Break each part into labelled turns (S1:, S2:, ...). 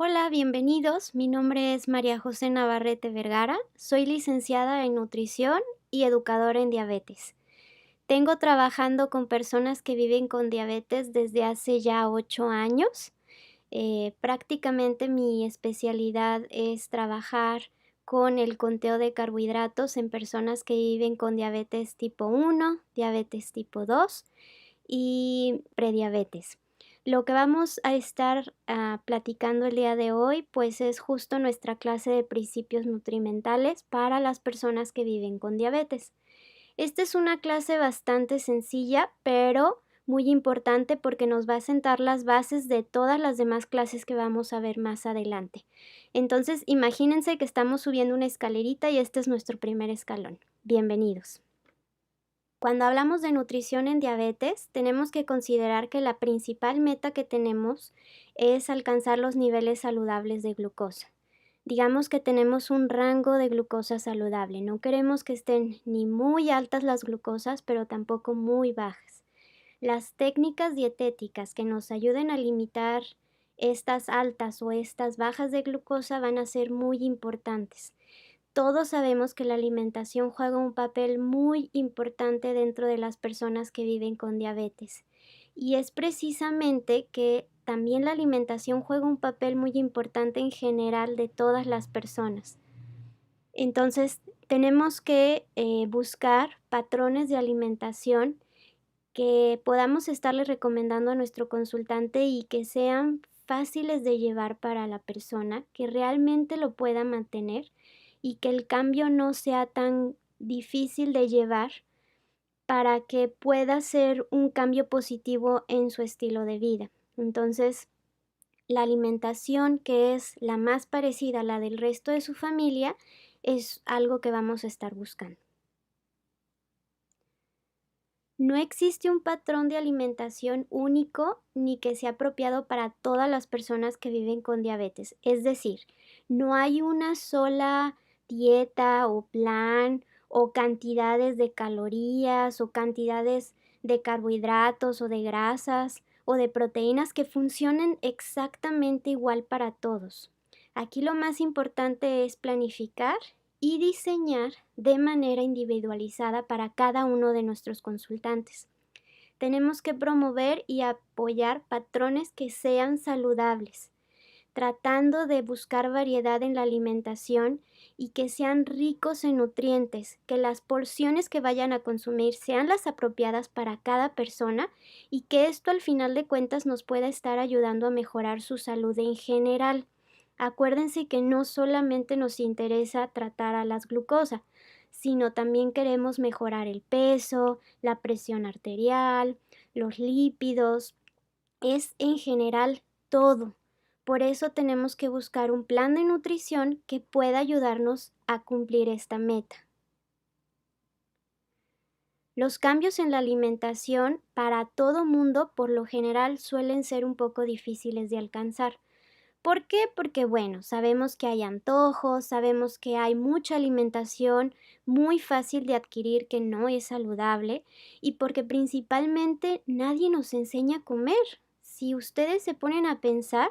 S1: Hola, bienvenidos. Mi nombre es María José Navarrete Vergara. Soy licenciada en nutrición y educadora en diabetes. Tengo trabajando con personas que viven con diabetes desde hace ya 8 años. Prácticamente mi especialidad es trabajar con el conteo de carbohidratos en personas que viven con diabetes tipo 1, diabetes tipo 2 y prediabetes. Lo que vamos a estar platicando el día de hoy, pues es justo nuestra clase de principios nutrimentales para las personas que viven con diabetes. Esta es una clase bastante sencilla, pero muy importante porque nos va a sentar las bases de todas las demás clases que vamos a ver más adelante. Entonces, imagínense que estamos subiendo una escalerita y este es nuestro primer escalón. Bienvenidos. Cuando hablamos de nutrición en diabetes, tenemos que considerar que la principal meta que tenemos es alcanzar los niveles saludables de glucosa. Digamos que tenemos un rango de glucosa saludable. No queremos que estén ni muy altas las glucosas, pero tampoco muy bajas. Las técnicas dietéticas que nos ayuden a limitar estas altas o estas bajas de glucosa van a ser muy importantes. Todos sabemos que la alimentación juega un papel muy importante dentro de las personas que viven con diabetes. Y es precisamente que también la alimentación juega un papel muy importante en general de todas las personas. Entonces, tenemos que buscar patrones de alimentación que podamos estarle recomendando a nuestro consultante y que sean fáciles de llevar para la persona, que realmente lo pueda mantener y que el cambio no sea tan difícil de llevar para que pueda ser un cambio positivo en su estilo de vida. Entonces, la alimentación que es la más parecida a la del resto de su familia es algo que vamos a estar buscando. No existe un patrón de alimentación único ni que sea apropiado para todas las personas que viven con diabetes. Es decir, no hay una sola dieta o plan o cantidades de calorías o cantidades de carbohidratos o de grasas o de proteínas que funcionen exactamente igual para todos. Aquí lo más importante es planificar y diseñar de manera individualizada para cada uno de nuestros consultantes. Tenemos que promover y apoyar patrones que sean saludables, tratando de buscar variedad en la alimentación y que sean ricos en nutrientes, que las porciones que vayan a consumir sean las apropiadas para cada persona y que esto al final de cuentas nos pueda estar ayudando a mejorar su salud en general. Acuérdense que no solamente nos interesa tratar a las glucosas, sino también queremos mejorar el peso, la presión arterial, los lípidos, es en general todo. Por eso tenemos que buscar un plan de nutrición que pueda ayudarnos a cumplir esta meta. Los cambios en la alimentación para todo mundo por lo general suelen ser un poco difíciles de alcanzar. ¿Por qué? Porque bueno, sabemos que hay antojos, sabemos que hay mucha alimentación muy fácil de adquirir que no es saludable y porque principalmente nadie nos enseña a comer. Si ustedes se ponen a pensar,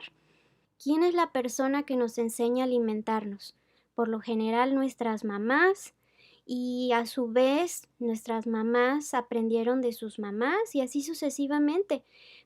S1: ¿quién es la persona que nos enseña a alimentarnos? Por lo general nuestras mamás y a su vez nuestras mamás aprendieron de sus mamás y así sucesivamente,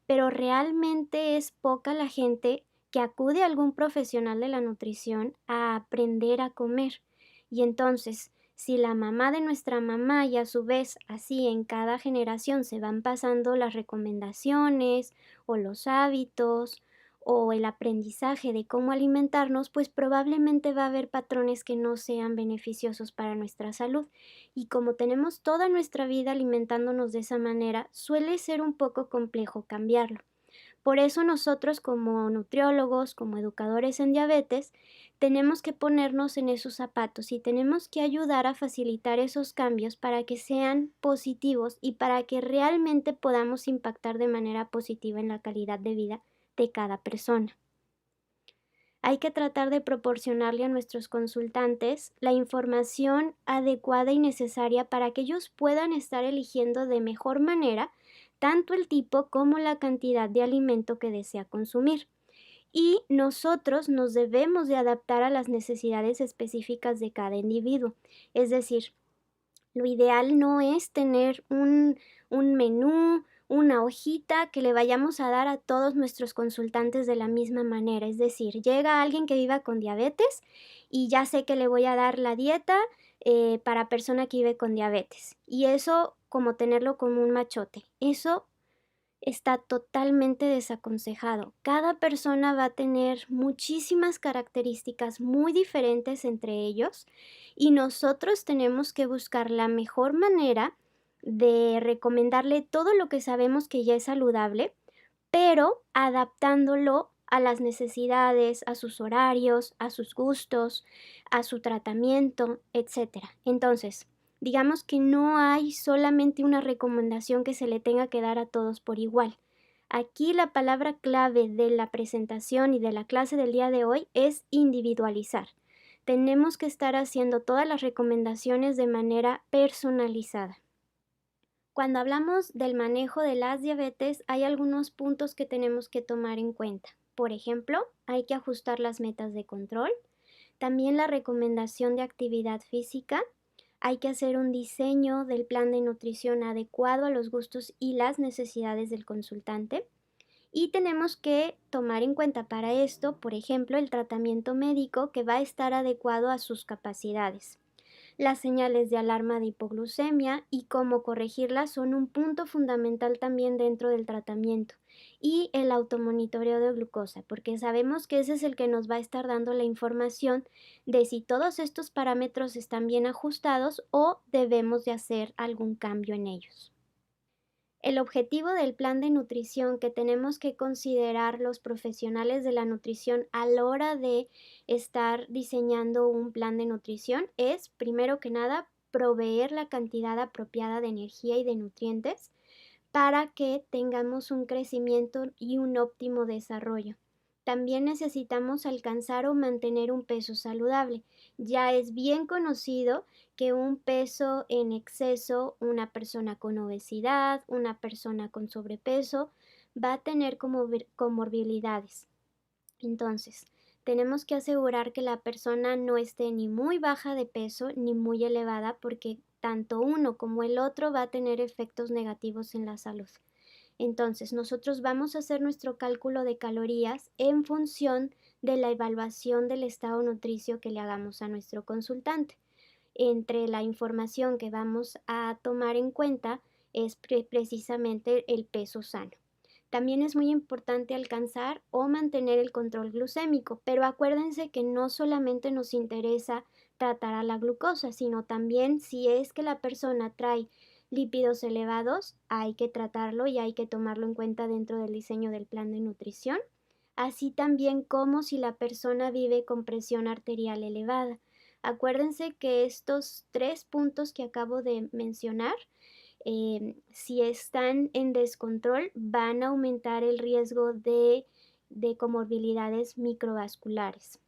S1: pero realmente es poca la gente que acude a algún profesional de la nutrición a aprender a comer. Y entonces, si la mamá de nuestra mamá y a su vez así en cada generación se van pasando las recomendaciones o los hábitos o el aprendizaje de cómo alimentarnos, pues probablemente va a haber patrones que no sean beneficiosos para nuestra salud. Y como tenemos toda nuestra vida alimentándonos de esa manera, suele ser un poco complejo cambiarlo. Por eso nosotros como nutriólogos, como educadores en diabetes, tenemos que ponernos en esos zapatos y tenemos que ayudar a facilitar esos cambios para que sean positivos y para que realmente podamos impactar de manera positiva en la calidad de vida de cada persona. Hay que tratar de proporcionarle a nuestros consultantes la información adecuada y necesaria para que ellos puedan estar eligiendo de mejor manera tanto el tipo como la cantidad de alimento que desea consumir. y nosotros nos debemos de adaptar a las necesidades específicas de cada individuo. Es decir, lo ideal no es tener un menú, una hojita que le vayamos a dar a todos nuestros consultantes de la misma manera. Es decir, llega alguien que viva con diabetes y ya sé que le voy a dar la dieta para persona que vive con diabetes. Y eso como tenerlo como un machote. Eso está totalmente desaconsejado. Cada persona va a tener muchísimas características muy diferentes entre ellos y nosotros tenemos que buscar la mejor manera de recomendarle todo lo que sabemos que ya es saludable, pero adaptándolo a las necesidades, a sus horarios, a sus gustos, a su tratamiento, etcétera. Entonces, digamos que no hay solamente una recomendación que se le tenga que dar a todos por igual. Aquí la palabra clave de la presentación y de la clase del día de hoy es individualizar. Tenemos que estar haciendo todas las recomendaciones de manera personalizada. Cuando hablamos del manejo de las diabetes, hay algunos puntos que tenemos que tomar en cuenta. Por ejemplo, hay que ajustar las metas de control, también la recomendación de actividad física, hay que hacer un diseño del plan de nutrición adecuado a los gustos y las necesidades del consultante. Y tenemos que tomar en cuenta para esto, por ejemplo, el tratamiento médico que va a estar adecuado a sus capacidades. Las señales de alarma de hipoglucemia y cómo corregirlas son un punto fundamental también dentro del tratamiento. Y el automonitoreo de glucosa, porque sabemos que ese es el que nos va a estar dando la información de si todos estos parámetros están bien ajustados o debemos de hacer algún cambio en ellos. El objetivo del plan de nutrición que tenemos que considerar los profesionales de la nutrición a la hora de estar diseñando un plan de nutrición es, primero que nada, proveer la cantidad apropiada de energía y de nutrientes para que tengamos un crecimiento y un óptimo desarrollo. También necesitamos alcanzar o mantener un peso saludable. Ya es bien conocido que un peso en exceso, una persona con obesidad, una persona con sobrepeso, va a tener comorbilidades. Entonces, tenemos que asegurar que la persona no esté ni muy baja de peso ni muy elevada porque tanto uno como el otro va a tener efectos negativos en la salud. Entonces, nosotros vamos a hacer nuestro cálculo de calorías en función de la evaluación del estado nutricio que le hagamos a nuestro consultante. Entre la información que vamos a tomar en cuenta es precisamente el peso sano. También es muy importante alcanzar o mantener el control glucémico, pero acuérdense que no solamente nos interesa tratar a la glucosa, sino también si es que la persona trae lípidos elevados, hay que tratarlo y hay que tomarlo en cuenta dentro del diseño del plan de nutrición, así también como si la persona vive con presión arterial elevada. Acuérdense que estos 3 puntos que acabo de mencionar, si están en descontrol, van a aumentar el riesgo de comorbilidades microvasculares.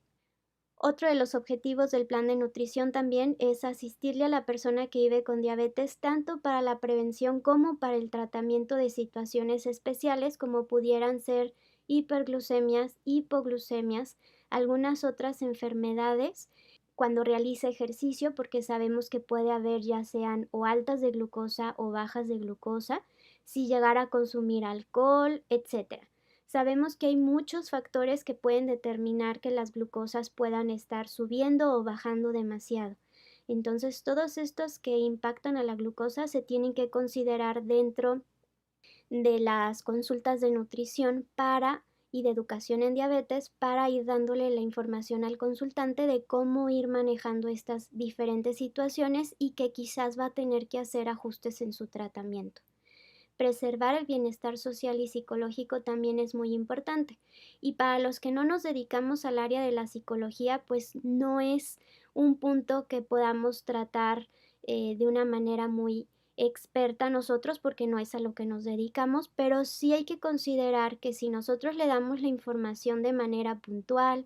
S1: Otro de los objetivos del plan de nutrición también es asistirle a la persona que vive con diabetes tanto para la prevención como para el tratamiento de situaciones especiales como pudieran ser hiperglucemias, hipoglucemias, algunas otras enfermedades cuando realiza ejercicio porque sabemos que puede haber ya sean o altas de glucosa o bajas de glucosa, si llegara a consumir alcohol, etcétera. Sabemos que hay muchos factores que pueden determinar que las glucosas puedan estar subiendo o bajando demasiado. Entonces, todos estos que impactan a la glucosa se tienen que considerar dentro de las consultas de nutrición y de educación en diabetes para ir dándole la información al consultante de cómo ir manejando estas diferentes situaciones y que quizás va a tener que hacer ajustes en su tratamiento. Preservar el bienestar social y psicológico también es muy importante. Y para los que no nos dedicamos al área de la psicología, pues no es un punto que podamos tratar de una manera muy experta nosotros porque no es a lo que nos dedicamos, pero sí hay que considerar que si nosotros le damos la información de manera puntual,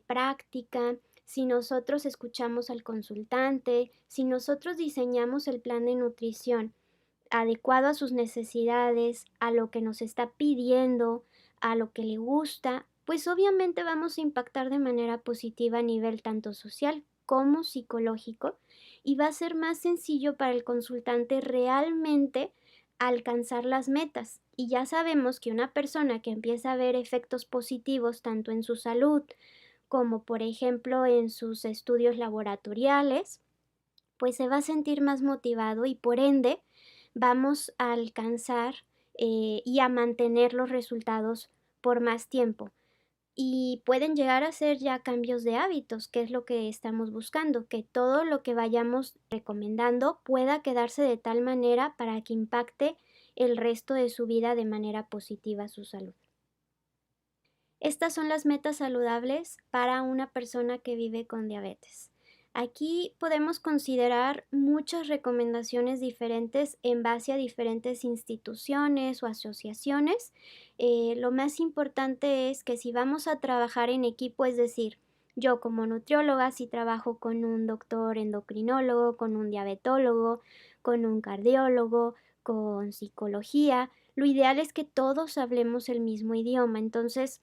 S1: práctica, si nosotros escuchamos al consultante, si nosotros diseñamos el plan de nutrición adecuado a sus necesidades, a lo que nos está pidiendo, a lo que le gusta, Pues obviamente vamos a impactar de manera positiva a nivel tanto social como psicológico y va a ser más sencillo para el consultante realmente alcanzar las metas. Y ya sabemos que una persona que empieza a ver efectos positivos tanto en su salud como por ejemplo en sus estudios laboratoriales, pues se va a sentir más motivado y por ende vamos a alcanzar y a mantener los resultados por más tiempo. Y pueden llegar a ser ya cambios de hábitos, que es lo que estamos buscando, que todo lo que vayamos recomendando pueda quedarse de tal manera para que impacte el resto de su vida de manera positiva a su salud. Estas son las metas saludables para una persona que vive con diabetes. Aquí podemos considerar muchas recomendaciones diferentes en base a diferentes instituciones o asociaciones. Lo más importante es que si vamos a trabajar en equipo, es decir, yo como nutrióloga, si trabajo con un doctor endocrinólogo, con un diabetólogo, con un cardiólogo, con psicología, lo ideal es que todos hablemos el mismo idioma. Entonces,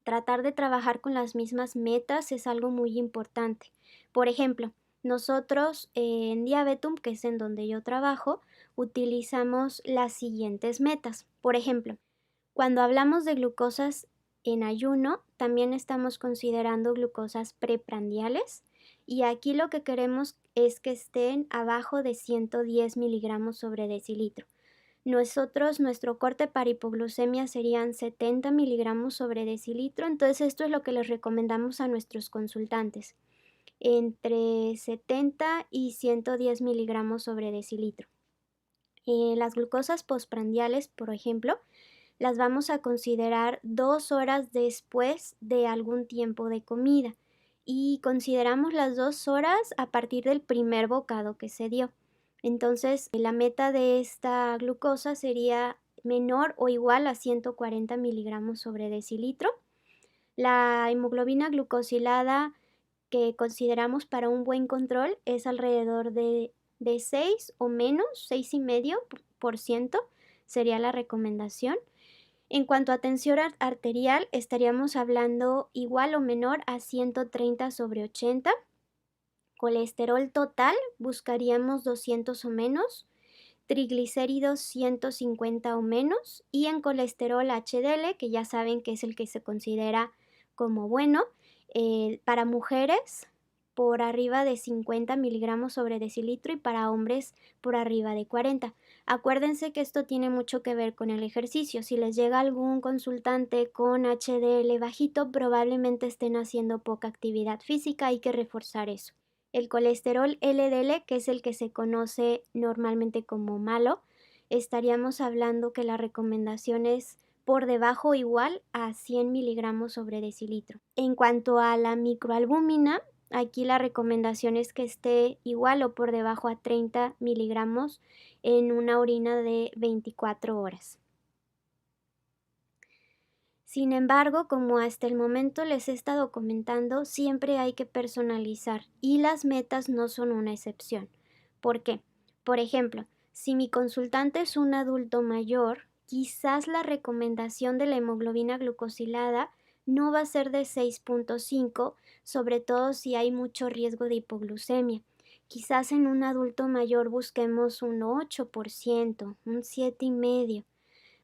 S1: tratar de trabajar con las mismas metas es algo muy importante. Por ejemplo, nosotros en Diabetum, que es en donde yo trabajo, utilizamos las siguientes metas. Por ejemplo, cuando hablamos de glucosas en ayuno, también estamos considerando glucosas preprandiales y aquí lo que queremos es que estén abajo de 110 miligramos sobre decilitro. Nuestro corte para hipoglucemia serían 70 miligramos sobre decilitro, entonces esto es lo que les recomendamos a nuestros consultantes, entre 70 y 110 miligramos sobre decilitro. Las glucosas postprandiales, por ejemplo, las vamos a considerar 2 horas después de algún tiempo de comida y consideramos las 2 horas a partir del primer bocado que se dio. Entonces, la meta de esta glucosa sería menor o igual a 140 miligramos sobre decilitro. La hemoglobina glucosilada que consideramos para un buen control es alrededor de 6 o menos, 6,5% sería la recomendación. En cuanto a tensión arterial, estaríamos hablando igual o menor a 130 sobre 80. Colesterol total, buscaríamos 200 o menos. Triglicéridos 150 o menos. Y en colesterol HDL, que ya saben que es el que se considera como bueno, para mujeres por arriba de 50 miligramos sobre decilitro y para hombres por arriba de 40. Acuérdense que esto tiene mucho que ver con el ejercicio. Si les llega algún consultante con HDL bajito, probablemente estén haciendo poca actividad física, hay que reforzar eso. El colesterol LDL, que es el que se conoce normalmente como malo, estaríamos hablando que la recomendación es por debajo o igual a 100 miligramos sobre decilitro. En cuanto a la microalbúmina, aquí la recomendación es que esté igual o por debajo a 30 miligramos en una orina de 24 horas. Sin embargo, como hasta el momento les he estado comentando, siempre hay que personalizar y las metas no son una excepción. ¿Por qué? Por ejemplo, si mi consultante es un adulto mayor, quizás la recomendación de la hemoglobina glucosilada no va a ser de 6,5, sobre todo si hay mucho riesgo de hipoglucemia. Quizás en un adulto mayor busquemos un 8%, un 7,5%.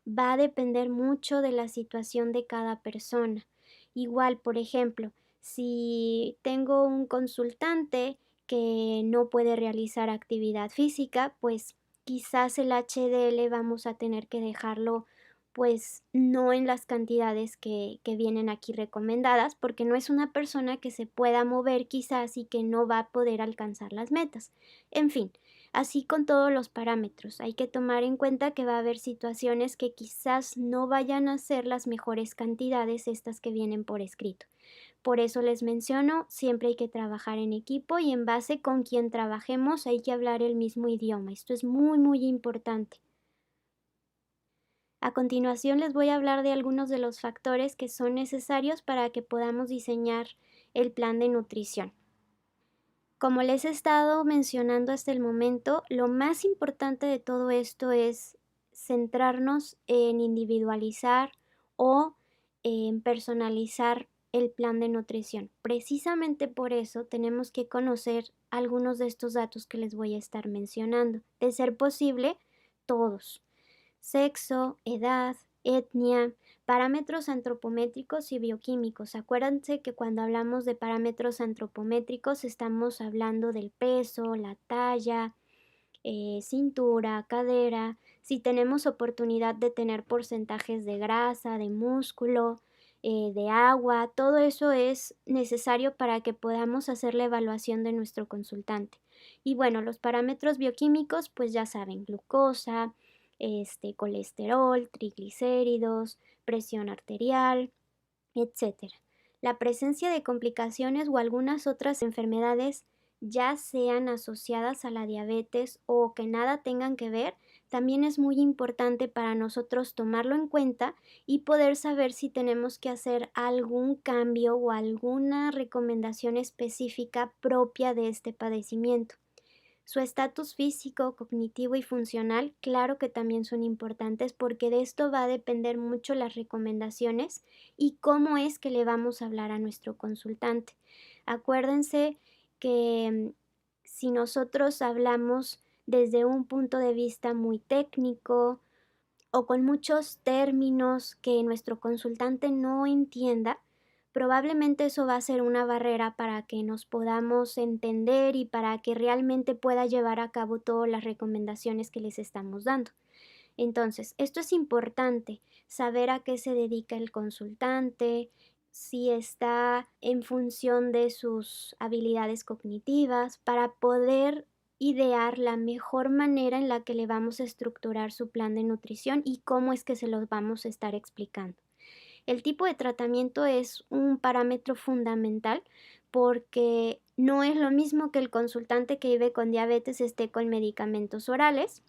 S1: Va a depender mucho de la situación de cada persona. Igual, por ejemplo, si tengo un consultante que no puede realizar actividad física, pues quizás el HDL vamos a tener que dejarlo pues no en las cantidades que vienen aquí recomendadas, porque no es una persona que se pueda mover quizás y que no va a poder alcanzar las metas. En fin, así con todos los parámetros, hay que tomar en cuenta que va a haber situaciones que quizás no vayan a ser las mejores cantidades estas que vienen por escrito. Por eso les menciono, siempre hay que trabajar en equipo y en base con quien trabajemos hay que hablar el mismo idioma. Esto es muy, muy importante. A continuación les voy a hablar de algunos de los factores que son necesarios para que podamos diseñar el plan de nutrición. Como les he estado mencionando hasta el momento, lo más importante de todo esto es centrarnos en individualizar o en personalizar el plan de nutrición. Precisamente por eso tenemos que conocer algunos de estos datos que les voy a estar mencionando. De ser posible, todos. Sexo, edad, etnia, parámetros antropométricos y bioquímicos. Acuérdense que cuando hablamos de parámetros antropométricos estamos hablando del peso, la talla, cintura, cadera, si tenemos oportunidad de tener porcentajes de grasa, de músculo, de agua, todo eso es necesario para que podamos hacer la evaluación de nuestro consultante. Y bueno, los parámetros bioquímicos, pues ya saben, glucosa, colesterol, triglicéridos, presión arterial, etcétera. La presencia de complicaciones o algunas otras enfermedades, ya sean asociadas a la diabetes o que nada tengan que ver, también es muy importante para nosotros tomarlo en cuenta y poder saber si tenemos que hacer algún cambio o alguna recomendación específica propia de este padecimiento. Su estatus físico, cognitivo y funcional, claro que también son importantes porque de esto va a depender mucho las recomendaciones y cómo es que le vamos a hablar a nuestro consultante. Acuérdense que si nosotros hablamos desde un punto de vista muy técnico o con muchos términos que nuestro consultante no entienda, probablemente eso va a ser una barrera para que nos podamos entender y para que realmente pueda llevar a cabo todas las recomendaciones que les estamos dando. Entonces, esto es importante, saber a qué se dedica el consultante, si está en función de sus habilidades cognitivas, para poder idear la mejor manera en la que le vamos a estructurar su plan de nutrición y cómo es que se los vamos a estar explicando. El tipo de tratamiento es un parámetro fundamental porque no es lo mismo que el consultante que vive con diabetes esté con medicamentos orales,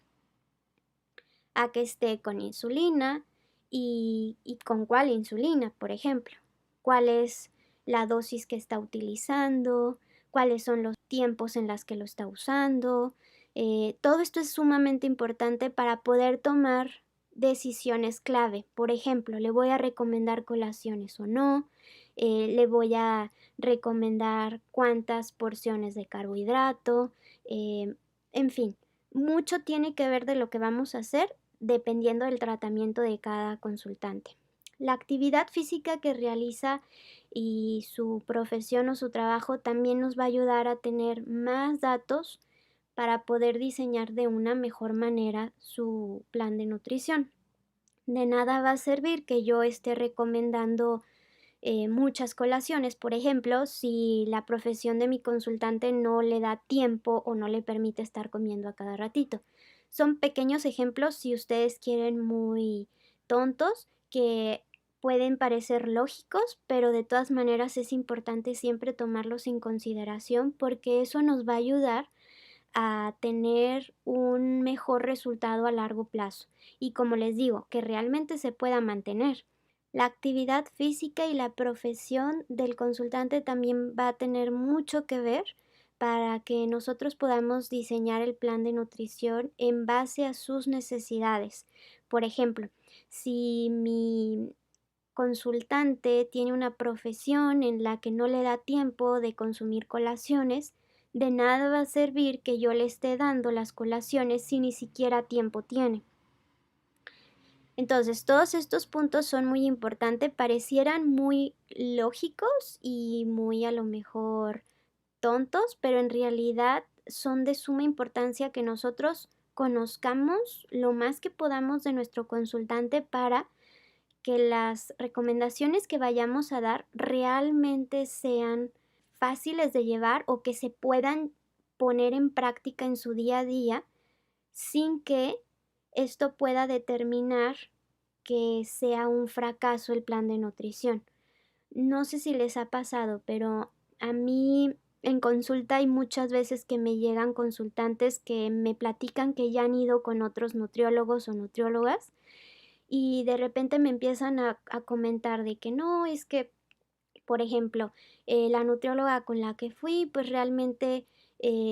S1: a que esté con insulina y con cuál insulina, por ejemplo. Cuál es la dosis que está utilizando, cuáles son los tiempos en los que lo está usando. Todo esto es sumamente importante para poder tomar decisiones clave. Por ejemplo, le voy a recomendar colaciones o no, le voy a recomendar cuántas porciones de carbohidrato, en fin, mucho tiene que ver de lo que vamos a hacer dependiendo del tratamiento de cada consultante. La actividad física que realiza y su profesión o su trabajo también nos va a ayudar a tener más datos para poder diseñar de una mejor manera su plan de nutrición. De nada va a servir que yo esté recomendando muchas colaciones, por ejemplo, si la profesión de mi consultante no le da tiempo o no le permite estar comiendo a cada ratito. Son pequeños ejemplos, si ustedes quieren, muy tontos, que pueden parecer lógicos, pero de todas maneras es importante siempre tomarlos en consideración porque eso nos va a ayudar a tener un mejor resultado a largo plazo y, como les digo, que realmente se pueda mantener. La actividad física y la profesión del consultante también va a tener mucho que ver para que nosotros podamos diseñar el plan de nutrición en base a sus necesidades. Por ejemplo, si mi consultante tiene una profesión en la que no le da tiempo de consumir colaciones, de nada va a servir que yo le esté dando las colaciones si ni siquiera tiempo tiene. Entonces, todos estos puntos son muy importantes, parecieran muy lógicos y muy a lo mejor tontos, pero en realidad son de suma importancia que nosotros conozcamos lo más que podamos de nuestro consultante para que las recomendaciones que vayamos a dar realmente sean fáciles de llevar o que se puedan poner en práctica en su día a día sin que esto pueda determinar que sea un fracaso el plan de nutrición. No sé si les ha pasado, pero a mí en consulta hay muchas veces que me llegan consultantes que me platican que ya han ido con otros nutriólogos o nutriólogas y de repente me empiezan a comentar de que no, es que, por ejemplo, la nutrióloga con la que fui, pues realmente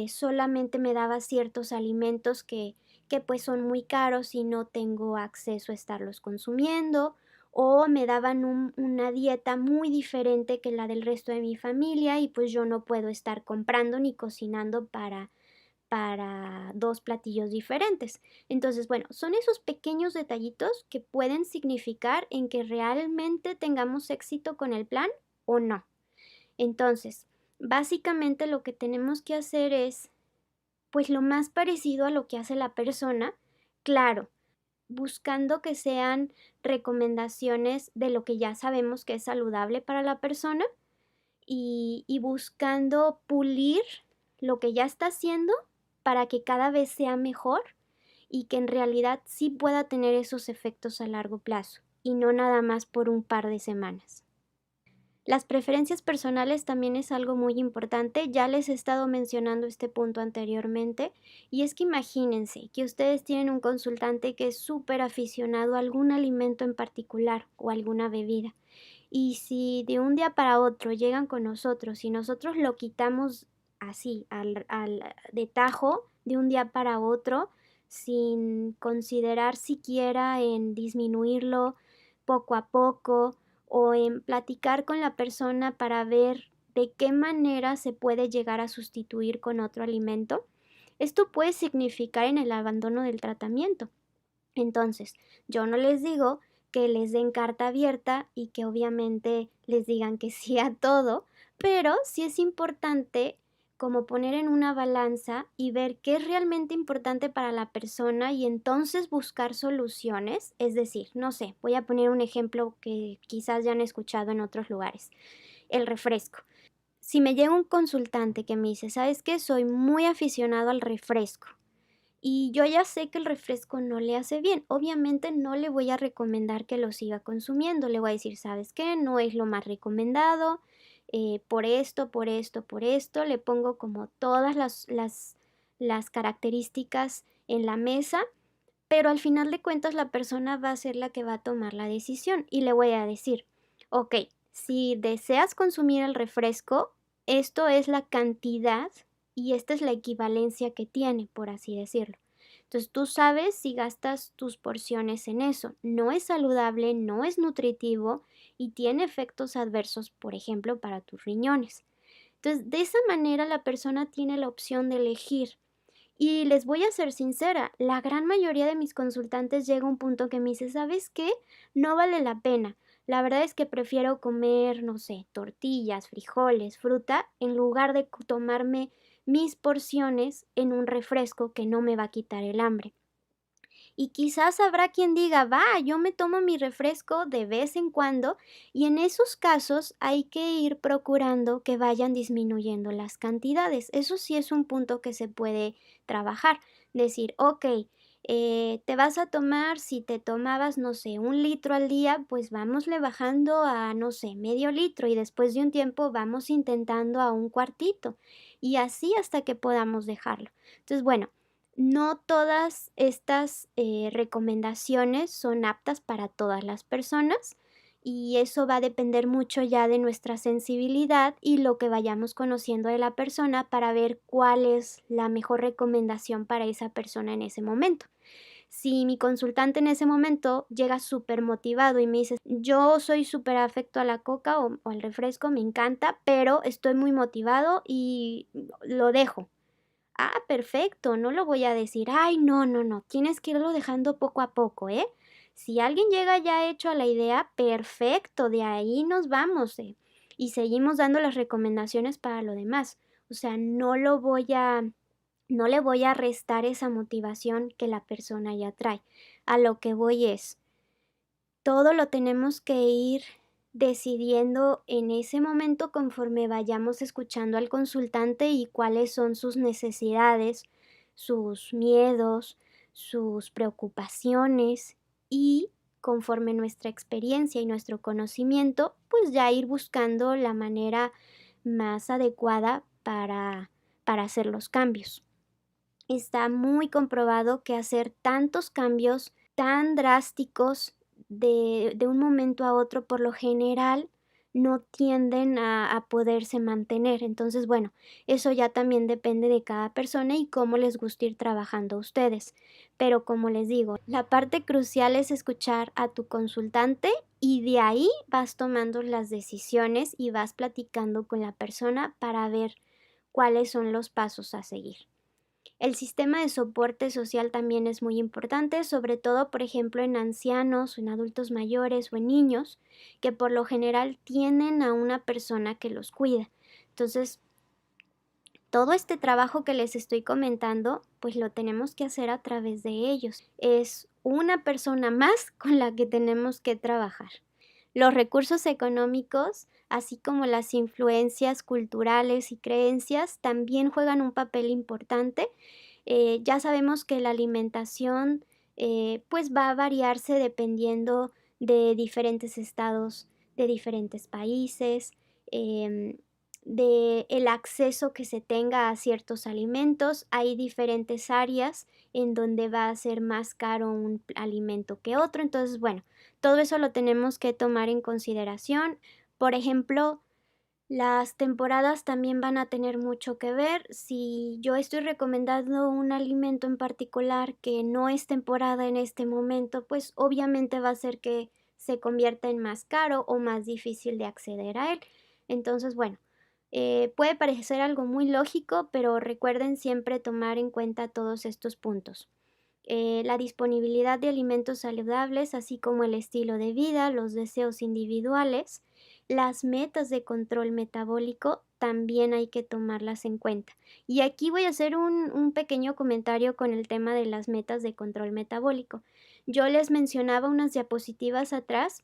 S1: solamente me daba ciertos alimentos que pues son muy caros y no tengo acceso a estarlos consumiendo, o me daban una dieta muy diferente que la del resto de mi familia y pues yo no puedo estar comprando ni cocinando para 2 platillos diferentes. Entonces, bueno, son esos pequeños detallitos que pueden significar en que realmente tengamos éxito con el plan o no. Entonces, básicamente lo que tenemos que hacer es, pues, lo más parecido a lo que hace la persona, claro, buscando que sean recomendaciones de lo que ya sabemos que es saludable para la persona y buscando pulir lo que ya está haciendo para que cada vez sea mejor y que en realidad sí pueda tener esos efectos a largo plazo y no nada más por un par de semanas. Las preferencias personales también es algo muy importante, ya les he estado mencionando este punto anteriormente, y es que imagínense que ustedes tienen un consultante que es súper aficionado a algún alimento en particular o alguna bebida, y si de un día para otro llegan con nosotros y nosotros lo quitamos así, de tajo, de un día para otro, sin considerar siquiera en disminuirlo poco a poco, o en platicar con la persona para ver de qué manera se puede llegar a sustituir con otro alimento, esto puede significar en el abandono del tratamiento. Entonces, yo no les digo que les den carta abierta y que obviamente les digan que sí a todo, pero sí es importante como poner en una balanza y ver qué es realmente importante para la persona y entonces buscar soluciones. Es decir, no sé, voy a poner un ejemplo que quizás ya han escuchado en otros lugares, el refresco. Si me llega un consultante que me dice, ¿sabes qué? Soy muy aficionado al refresco y yo ya sé que el refresco no le hace bien. Obviamente no le voy a recomendar que lo siga consumiendo. Le voy a decir, ¿sabes qué? No es lo más recomendado. Por esto, por esto, por esto. Le pongo como todas las características en la mesa, pero al final de cuentas la persona va a ser la que va a tomar la decisión y le voy a decir, ok, si deseas consumir el refresco, esto es la cantidad y esta es la equivalencia que tiene, por así decirlo. Entonces tú sabes si gastas tus porciones en eso. No es saludable, no es nutritivo y tiene efectos adversos, por ejemplo, para tus riñones. Entonces, de esa manera la persona tiene la opción de elegir. Y les voy a ser sincera, la gran mayoría de mis consultantes llega a un punto que me dice, ¿sabes qué? No vale la pena. La verdad es que prefiero comer, no sé, tortillas, frijoles, fruta, en lugar de tomarme mis porciones en un refresco que no me va a quitar el hambre. Y quizás habrá quien diga, va, yo me tomo mi refresco de vez en cuando y en esos casos hay que ir procurando que vayan disminuyendo las cantidades. Eso sí es un punto que se puede trabajar. Decir, ok, te vas a tomar, si te tomabas, no sé, 1 litro al día, pues vámosle bajando a, no sé, medio litro y después de un tiempo vamos intentando a 1/4 y así hasta que podamos dejarlo. Entonces, bueno. No todas estas recomendaciones son aptas para todas las personas y eso va a depender mucho ya de nuestra sensibilidad y lo que vayamos conociendo de la persona para ver cuál es la mejor recomendación para esa persona en ese momento. Si mi consultante en ese momento llega súper motivado y me dice, yo soy súper afecto a la coca o al refresco, me encanta, pero estoy muy motivado y lo dejo. Ah, perfecto, no lo voy a decir, ay, no, no, no, tienes que irlo dejando poco a poco, ¿eh? Si alguien llega ya hecho a la idea, perfecto, de ahí nos vamos, y seguimos dando las recomendaciones para lo demás. O sea, no le voy a restar esa motivación que la persona ya trae. A lo que voy es, todo lo tenemos que ir decidiendo en ese momento conforme vayamos escuchando al consultante y cuáles son sus necesidades, sus miedos, sus preocupaciones y conforme nuestra experiencia y nuestro conocimiento, pues ya ir buscando la manera más adecuada para hacer los cambios. Está muy comprobado que hacer tantos cambios tan drásticos de un momento a otro, por lo general, no tienden a poderse mantener. Entonces, bueno, eso ya también depende de cada persona y cómo les gusta ir trabajando a ustedes. Pero como les digo, la parte crucial es escuchar a tu consultante y de ahí vas tomando las decisiones y vas platicando con la persona para ver cuáles son los pasos a seguir. El sistema de soporte social también es muy importante, sobre todo, por ejemplo, en ancianos, en adultos mayores o en niños, que por lo general tienen a una persona que los cuida. Entonces, todo este trabajo que les estoy comentando, pues lo tenemos que hacer a través de ellos. Es una persona más con la que tenemos que trabajar. Los recursos económicos, así como las influencias culturales y creencias, también juegan un papel importante. Ya sabemos que la alimentación pues va a variarse dependiendo de diferentes estados, de diferentes países, em, de el acceso que se tenga a ciertos alimentos. Hay diferentes áreas en donde va a ser más caro un alimento que otro. Entonces, bueno, todo eso lo tenemos que tomar en consideración. Por ejemplo, las temporadas también van a tener mucho que ver. Si yo estoy recomendando un alimento en particular que no es temporada en este momento, pues obviamente va a ser que se convierta en más caro o más difícil de acceder a él. Entonces, bueno, puede parecer algo muy lógico, pero recuerden siempre tomar en cuenta todos estos puntos. La disponibilidad de alimentos saludables, así como el estilo de vida, los deseos individuales, las metas de control metabólico, también hay que tomarlas en cuenta. Y aquí voy a hacer un pequeño comentario con el tema de las metas de control metabólico. Yo les mencionaba unas diapositivas atrás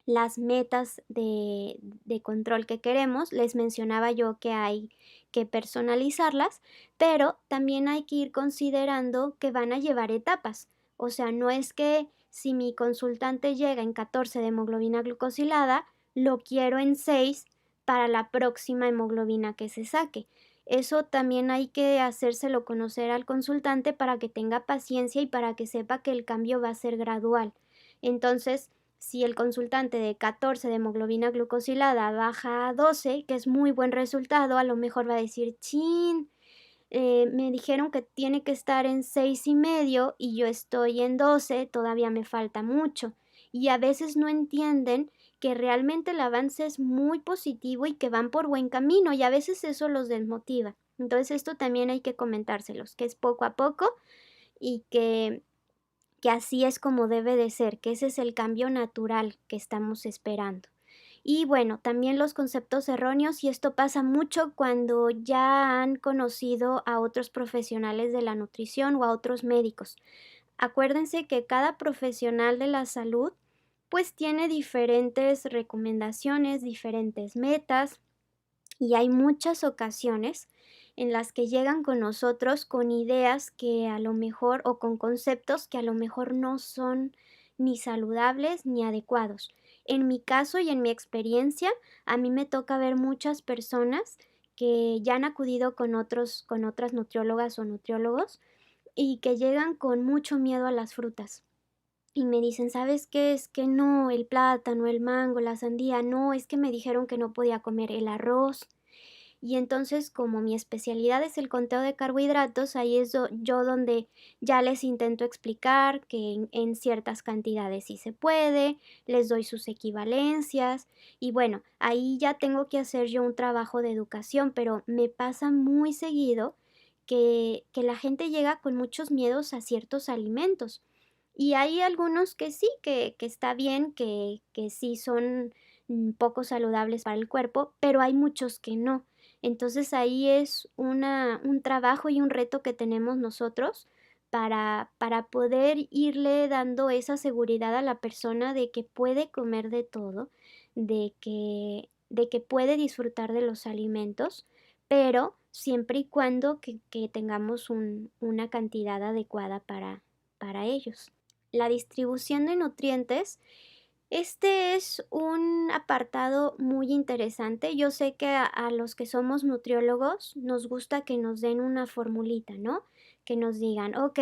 S1: las metas de control que queremos. Les mencionaba yo que hay que personalizarlas, pero también hay que ir considerando que van a llevar etapas. O sea, no es que si mi consultante llega en 14 de hemoglobina glucosilada, lo quiero en 6 para la próxima hemoglobina que se saque. Eso también hay que hacérselo conocer al consultante para que tenga paciencia y para que sepa que el cambio va a ser gradual. Entonces, si el consultante de 14 de hemoglobina glucosilada baja a 12, que es muy buen resultado, a lo mejor va a decir, chin, me dijeron que tiene que estar en 6,5 y yo estoy en 12, todavía me falta mucho. Y a veces no entienden que realmente el avance es muy positivo y que van por buen camino y a veces eso los desmotiva. Entonces esto también hay que comentárselos, que es poco a poco y que así es como debe de ser, que ese es el cambio natural que estamos esperando. Y bueno, también los conceptos erróneos, y esto pasa mucho cuando ya han conocido a otros profesionales de la nutrición o a otros médicos. Acuérdense que cada profesional de la salud pues tiene diferentes recomendaciones, diferentes metas, y hay muchas ocasiones en las que llegan con nosotros con ideas que a lo mejor o con conceptos que a lo mejor no son ni saludables ni adecuados. En mi caso y en mi experiencia, a mí me toca ver muchas personas que ya han acudido con otras nutriólogas o nutriólogos y que llegan con mucho miedo a las frutas. Y me dicen, ¿sabes qué? Es que no, el plátano, el mango, la sandía, no, es que me dijeron que no podía comer el arroz. Y entonces, como mi especialidad es el conteo de carbohidratos, ahí es yo donde ya les intento explicar que en ciertas cantidades sí se puede, les doy sus equivalencias y bueno, ahí ya tengo que hacer yo un trabajo de educación, pero me pasa muy seguido que la gente llega con muchos miedos a ciertos alimentos. Y hay algunos que sí, que está bien, que sí son poco saludables para el cuerpo, pero hay muchos que no. Entonces ahí es un trabajo y un reto que tenemos nosotros para poder irle dando esa seguridad a la persona de que puede comer de todo, de que puede disfrutar de los alimentos, pero siempre y cuando que tengamos una cantidad adecuada para ellos. La distribución de nutrientes, este es un apartado muy interesante. Yo sé que a los que somos nutriólogos nos gusta que nos den una formulita, ¿no? Que nos digan, ok,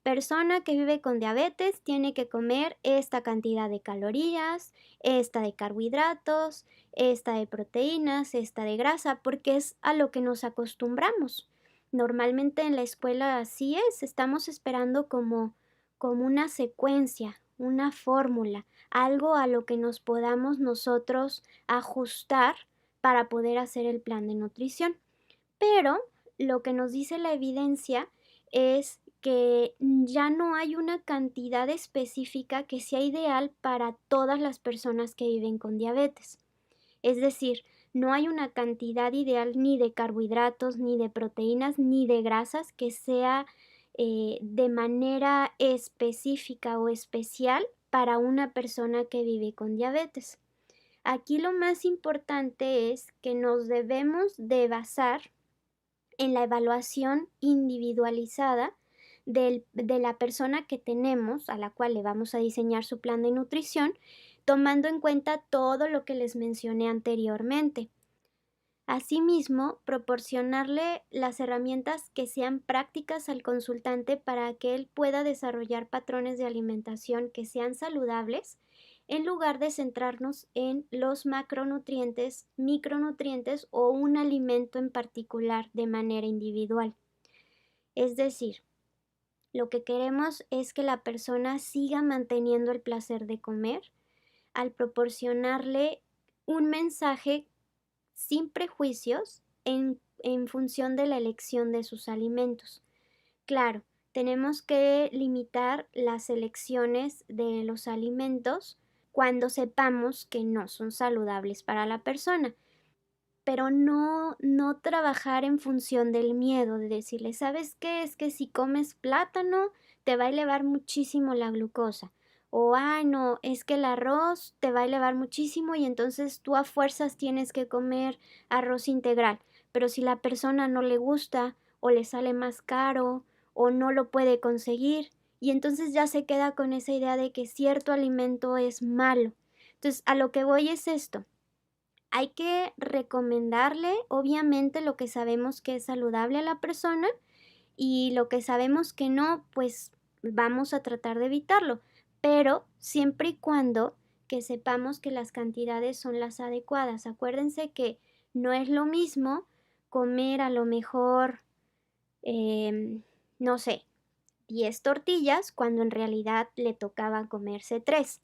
S1: persona que vive con diabetes tiene que comer esta cantidad de calorías, esta de carbohidratos, esta de proteínas, esta de grasa, porque es a lo que nos acostumbramos. Normalmente en la escuela así es, estamos esperando como una secuencia, una fórmula, algo a lo que nos podamos nosotros ajustar para poder hacer el plan de nutrición. Pero lo que nos dice la evidencia es que ya no hay una cantidad específica que sea ideal para todas las personas que viven con diabetes. Es decir, no hay una cantidad ideal ni de carbohidratos, ni de proteínas, ni de grasas que sea de manera específica o especial para una persona que vive con diabetes. Aquí lo más importante es que nos debemos de basar en la evaluación individualizada de la persona que tenemos, a la cual le vamos a diseñar su plan de nutrición, tomando en cuenta todo lo que les mencioné anteriormente. Asimismo, proporcionarle las herramientas que sean prácticas al consultante para que él pueda desarrollar patrones de alimentación que sean saludables, en lugar de centrarnos en los macronutrientes, micronutrientes o un alimento en particular de manera individual. Es decir, lo que queremos es que la persona siga manteniendo el placer de comer al proporcionarle un mensaje sin prejuicios en función de la elección de sus alimentos. Claro, tenemos que limitar las elecciones de los alimentos cuando sepamos que no son saludables para la persona, pero no trabajar en función del miedo, de decirle, ¿sabes qué? Es que si comes plátano te va a elevar muchísimo la glucosa. O, ay, no, es que el arroz te va a elevar muchísimo y entonces tú a fuerzas tienes que comer arroz integral. Pero si la persona no le gusta o le sale más caro o no lo puede conseguir, y entonces ya se queda con esa idea de que cierto alimento es malo. Entonces, a lo que voy es esto. Hay que recomendarle, obviamente, lo que sabemos que es saludable a la persona y lo que sabemos que no, pues vamos a tratar de evitarlo, pero siempre y cuando que sepamos que las cantidades son las adecuadas. Acuérdense que no es lo mismo comer a lo mejor, no sé, 10 tortillas cuando en realidad le tocaba comerse 3.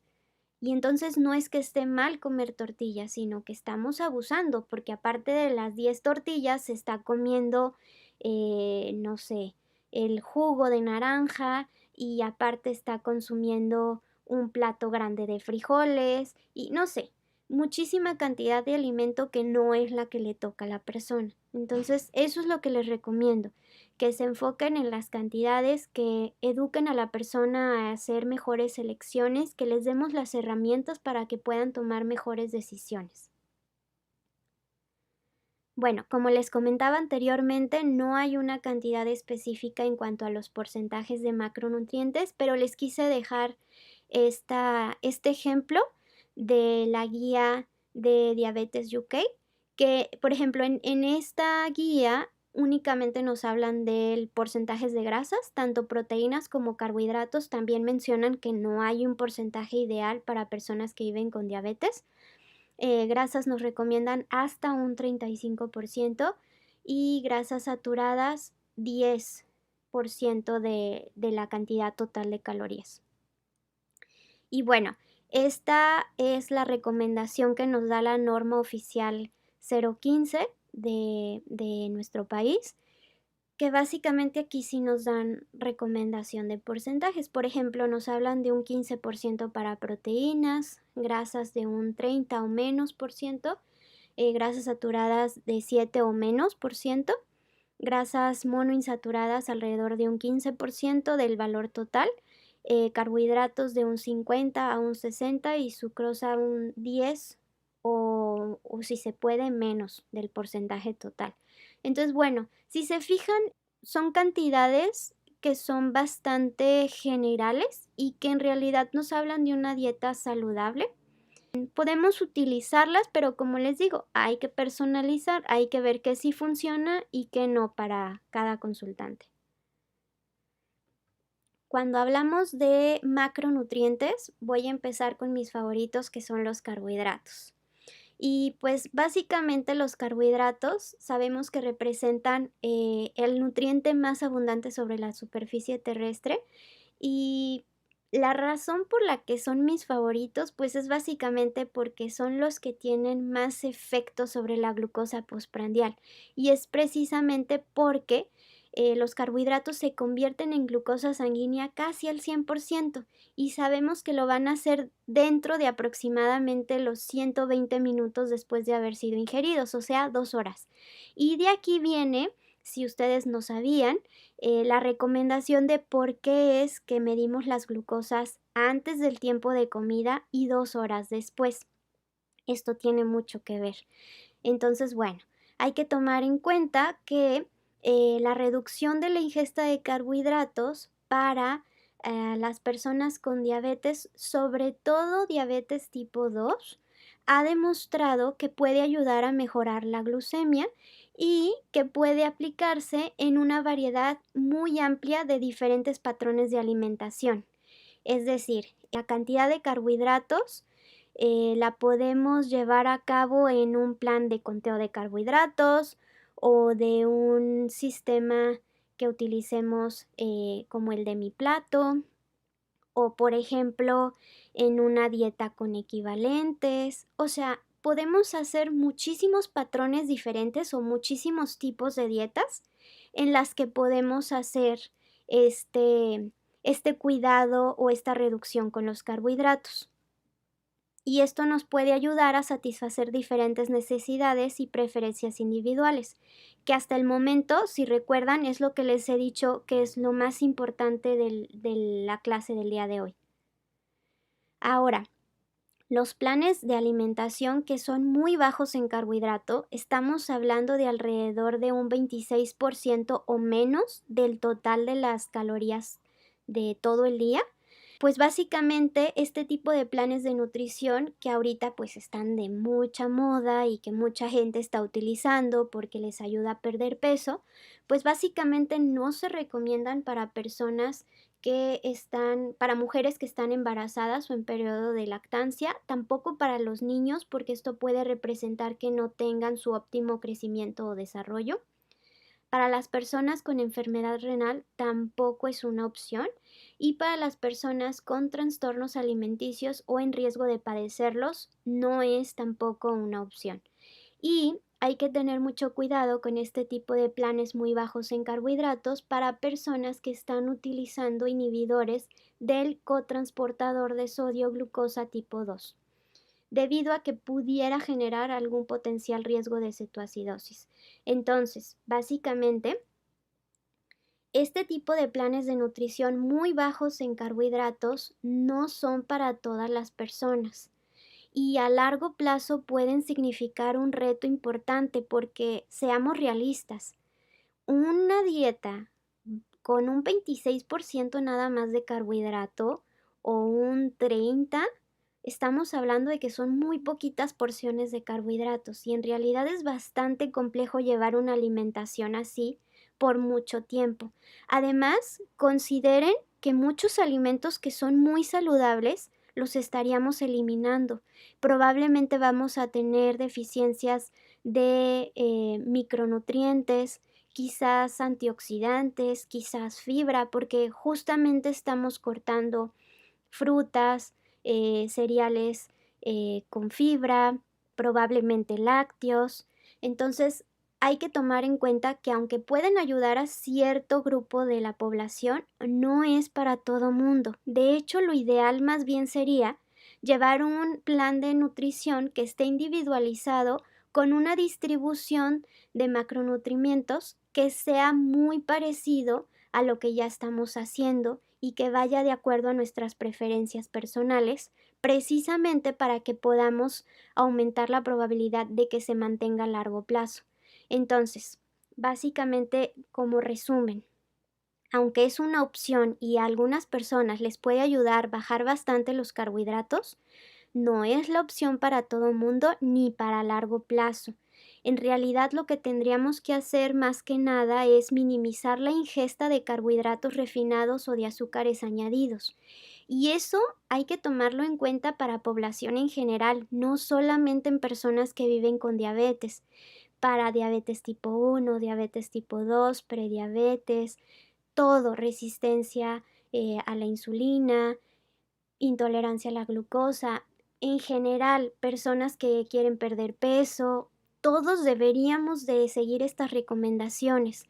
S1: Y entonces no es que esté mal comer tortillas, sino que estamos abusando, porque aparte de las 10 tortillas se está comiendo, no sé, el jugo de naranja y aparte está consumiendo un plato grande de frijoles y no sé, muchísima cantidad de alimento que no es la que le toca a la persona. Entonces, eso es lo que les recomiendo, que se enfoquen en las cantidades, que eduquen a la persona a hacer mejores elecciones, que les demos las herramientas para que puedan tomar mejores decisiones. Bueno, como les comentaba anteriormente, no hay una cantidad específica en cuanto a los porcentajes de macronutrientes, pero les quise dejar este ejemplo de la guía de Diabetes UK, que por ejemplo en esta guía únicamente nos hablan del porcentajes de grasas, tanto proteínas como carbohidratos. También mencionan que no hay un porcentaje ideal para personas que viven con diabetes. Grasas nos recomiendan hasta un 35% y grasas saturadas 10% de la cantidad total de calorías. Y bueno, esta es la recomendación que nos da la norma oficial 015 de nuestro país, que básicamente aquí sí nos dan recomendación de porcentajes. Por ejemplo, nos hablan de un 15% para proteínas, grasas de un 30 o menos por ciento, grasas saturadas de 7 o menos por ciento, grasas monoinsaturadas alrededor de un 15% del valor total, carbohidratos de un 50 a un 60 y sucrosa un 10 o si se puede menos del porcentaje total. Entonces, bueno, si se fijan, son cantidades que son bastante generales y que en realidad nos hablan de una dieta saludable. Podemos utilizarlas, pero como les digo, hay que personalizar, hay que ver qué sí funciona y qué no para cada consultante. Cuando hablamos de macronutrientes, voy a empezar con mis favoritos, que son los carbohidratos. Y pues básicamente los carbohidratos sabemos que representan el nutriente más abundante sobre la superficie terrestre y La razón por la que son mis favoritos, pues, es básicamente porque son los que tienen más efecto sobre la glucosa postprandial, y es precisamente porque, los carbohidratos se convierten en glucosa sanguínea casi al 100% y sabemos que lo van a hacer dentro de aproximadamente los 120 minutos después de haber sido ingeridos, o sea, 2 horas. Y de aquí viene, si ustedes no sabían, la recomendación de por qué es que medimos las glucosas antes del tiempo de comida y 2 horas después. Esto tiene mucho que ver. Entonces, bueno, hay que tomar en cuenta que la reducción de la ingesta de carbohidratos para las personas con diabetes, sobre todo diabetes tipo 2, ha demostrado que puede ayudar a mejorar la glucemia y que puede aplicarse en una variedad muy amplia de diferentes patrones de alimentación. Es decir, la cantidad de carbohidratos la podemos llevar a cabo en un plan de conteo de carbohidratos o de un sistema que utilicemos como el de mi plato o por ejemplo en una dieta con equivalentes. O sea, podemos hacer muchísimos patrones diferentes o muchísimos tipos de dietas en las que podemos hacer este, este cuidado o esta reducción con los carbohidratos. Y esto nos puede ayudar a satisfacer diferentes necesidades y preferencias individuales, que hasta el momento, si recuerdan, es lo que les he dicho que es lo más importante de la clase del día de hoy. Ahora, los planes de alimentación que son muy bajos en carbohidrato, estamos hablando de alrededor de un 26% o menos del total de las calorías de todo el día. Pues básicamente este tipo de planes de nutrición que ahorita pues están de mucha moda y que mucha gente está utilizando porque les ayuda a perder peso, pues básicamente no se recomiendan para personas que están, para mujeres que están embarazadas o en periodo de lactancia, tampoco para los niños porque esto puede representar que no tengan su óptimo crecimiento o desarrollo. Para las personas con enfermedad renal tampoco es una opción y para las personas con trastornos alimenticios o en riesgo de padecerlos no es tampoco una opción. Y hay que tener mucho cuidado con este tipo de planes muy bajos en carbohidratos para personas que están utilizando inhibidores del cotransportador de sodio glucosa tipo 2 debido a que pudiera generar algún potencial riesgo de cetoacidosis. Entonces, básicamente, este tipo de planes de nutrición muy bajos en carbohidratos no son para todas las personas y a largo plazo pueden significar un reto importante porque seamos realistas. Una dieta con un 26% nada más de carbohidrato o un 30%, estamos hablando de que son muy poquitas porciones de carbohidratos y en realidad es bastante complejo llevar una alimentación así por mucho tiempo. Además, consideren que muchos alimentos que son muy saludables los estaríamos eliminando. Probablemente vamos a tener deficiencias de micronutrientes, quizás antioxidantes, quizás fibra, porque justamente estamos cortando frutas, cereales con fibra, probablemente lácteos. Entonces, hay que tomar en cuenta que aunque pueden ayudar a cierto grupo de la población, no es para todo mundo. De hecho, lo ideal más bien sería llevar un plan de nutrición que esté individualizado con una distribución de macronutrimientos que sea muy parecido a lo que ya estamos haciendo y que vaya de acuerdo a nuestras preferencias personales, precisamente para que podamos aumentar la probabilidad de que se mantenga a largo plazo. Entonces, básicamente, como resumen, aunque es una opción y a algunas personas les puede ayudar a bajar bastante los carbohidratos, no es la opción para todo el mundo ni para largo plazo. En realidad lo que tendríamos que hacer más que nada es minimizar la ingesta de carbohidratos refinados o de azúcares añadidos. Y eso hay que tomarlo en cuenta para población en general, no solamente en personas que viven con diabetes, para diabetes tipo 1, diabetes tipo 2, prediabetes, todo, resistencia a la insulina, intolerancia a la glucosa, en general, personas que quieren perder peso, todos deberíamos de seguir estas recomendaciones.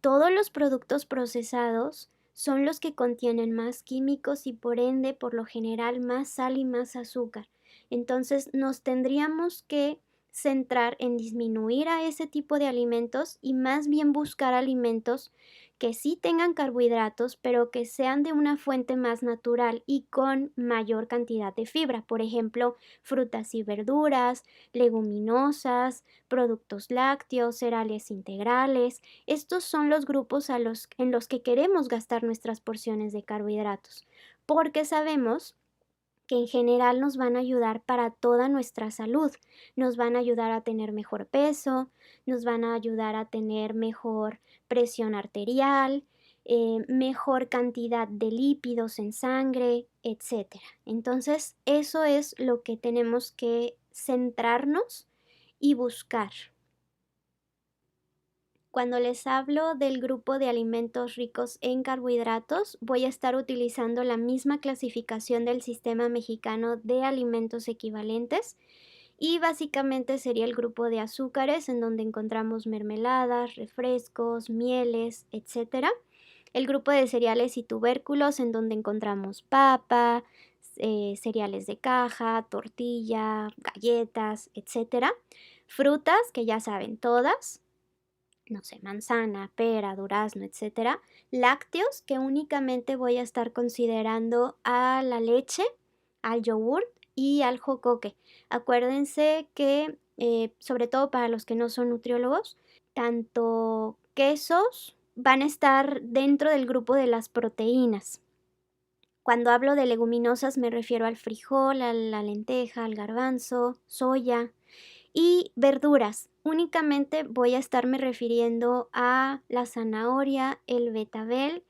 S1: Todos los productos procesados son los que contienen más químicos y por ende, por lo general, más sal y más azúcar. Entonces, nos tendríamos que centrar en disminuir a ese tipo de alimentos y más bien buscar alimentos que sí tengan carbohidratos, pero que sean de una fuente más natural y con mayor cantidad de fibra. Por ejemplo, frutas y verduras, leguminosas, productos lácteos, cereales integrales. Estos son los grupos en los que queremos gastar nuestras porciones de carbohidratos, porque sabemos que en general nos van a ayudar para toda nuestra salud. Nos van a ayudar a tener mejor peso, nos van a ayudar a tener mejor presión arterial, mejor cantidad de lípidos en sangre, etcétera. Entonces, eso es lo que tenemos que centrarnos y buscar. Cuando les hablo del grupo de alimentos ricos en carbohidratos, voy a estar utilizando la misma clasificación del Sistema Mexicano de Alimentos Equivalentes y básicamente sería el grupo de azúcares en donde encontramos mermeladas, refrescos, mieles, etc. El grupo de cereales y tubérculos en donde encontramos papa, cereales de caja, tortilla, galletas, etc. Frutas, que ya saben todas, no sé, manzana, pera, durazno, etcétera. Lácteos, que únicamente voy a estar considerando a la leche, al yogur y al jocoque. Acuérdense que, sobre todo para los que no son nutriólogos, tanto quesos van a estar dentro del grupo de las proteínas. Cuando hablo de leguminosas me refiero al frijol, a la lenteja, al garbanzo, soya. Y verduras, únicamente voy a estarme refiriendo a la zanahoria, el betabel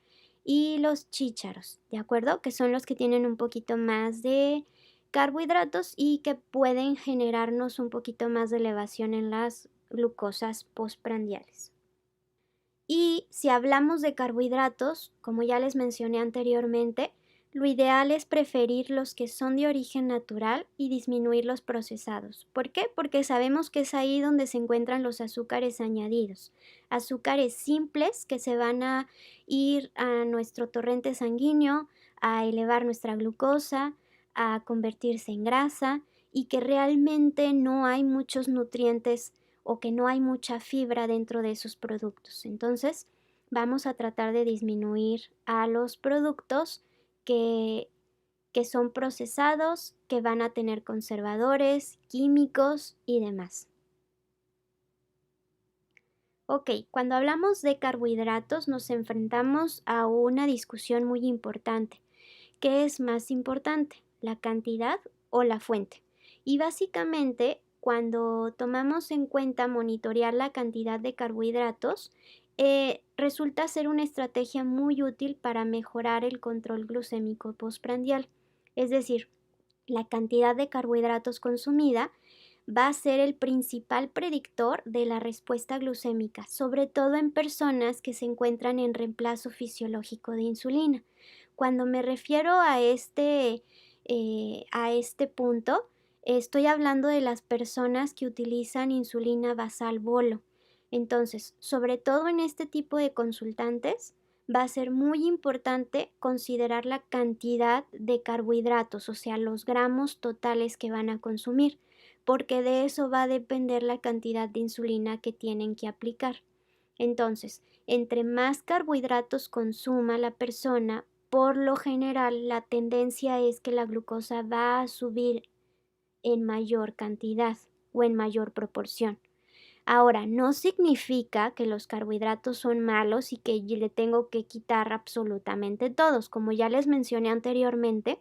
S1: y los chícharos, ¿de acuerdo? Que son los que tienen un poquito más de carbohidratos y que pueden generarnos un poquito más de elevación en las glucosas postprandiales. Y si hablamos de carbohidratos, como ya les mencioné anteriormente, lo ideal es preferir los que son de origen natural y disminuir los procesados. ¿Por qué? Porque sabemos que es ahí donde se encuentran los azúcares añadidos. Azúcares simples que se van a ir a nuestro torrente sanguíneo, a elevar nuestra glucosa, a convertirse en grasa y que realmente no hay muchos nutrientes o que no hay mucha fibra dentro de esos productos. Entonces, vamos a tratar de disminuir a los productos que, que son procesados, que van a tener conservadores, químicos y demás. Ok, cuando hablamos de carbohidratos nos enfrentamos a una discusión muy importante. ¿Qué es más importante, la cantidad o la fuente? Y básicamente, cuando tomamos en cuenta monitorear la cantidad de carbohidratos, resulta ser una estrategia muy útil para mejorar el control glucémico postprandial. Es decir, la cantidad de carbohidratos consumida va a ser el principal predictor de la respuesta glucémica, sobre todo en personas que se encuentran en reemplazo fisiológico de insulina. Cuando me refiero a este punto, estoy hablando de las personas que utilizan insulina basal bolo. Entonces, sobre todo en este tipo de consultantes, va a ser muy importante considerar la cantidad de carbohidratos, o sea, los gramos totales que van a consumir, porque de eso va a depender la cantidad de insulina que tienen que aplicar. Entonces, entre más carbohidratos consuma la persona, por lo general la tendencia es que la glucosa va a subir en mayor cantidad o en mayor proporción. Ahora, no significa que los carbohidratos son malos y que yo le tengo que quitar absolutamente todos. Como ya les mencioné anteriormente,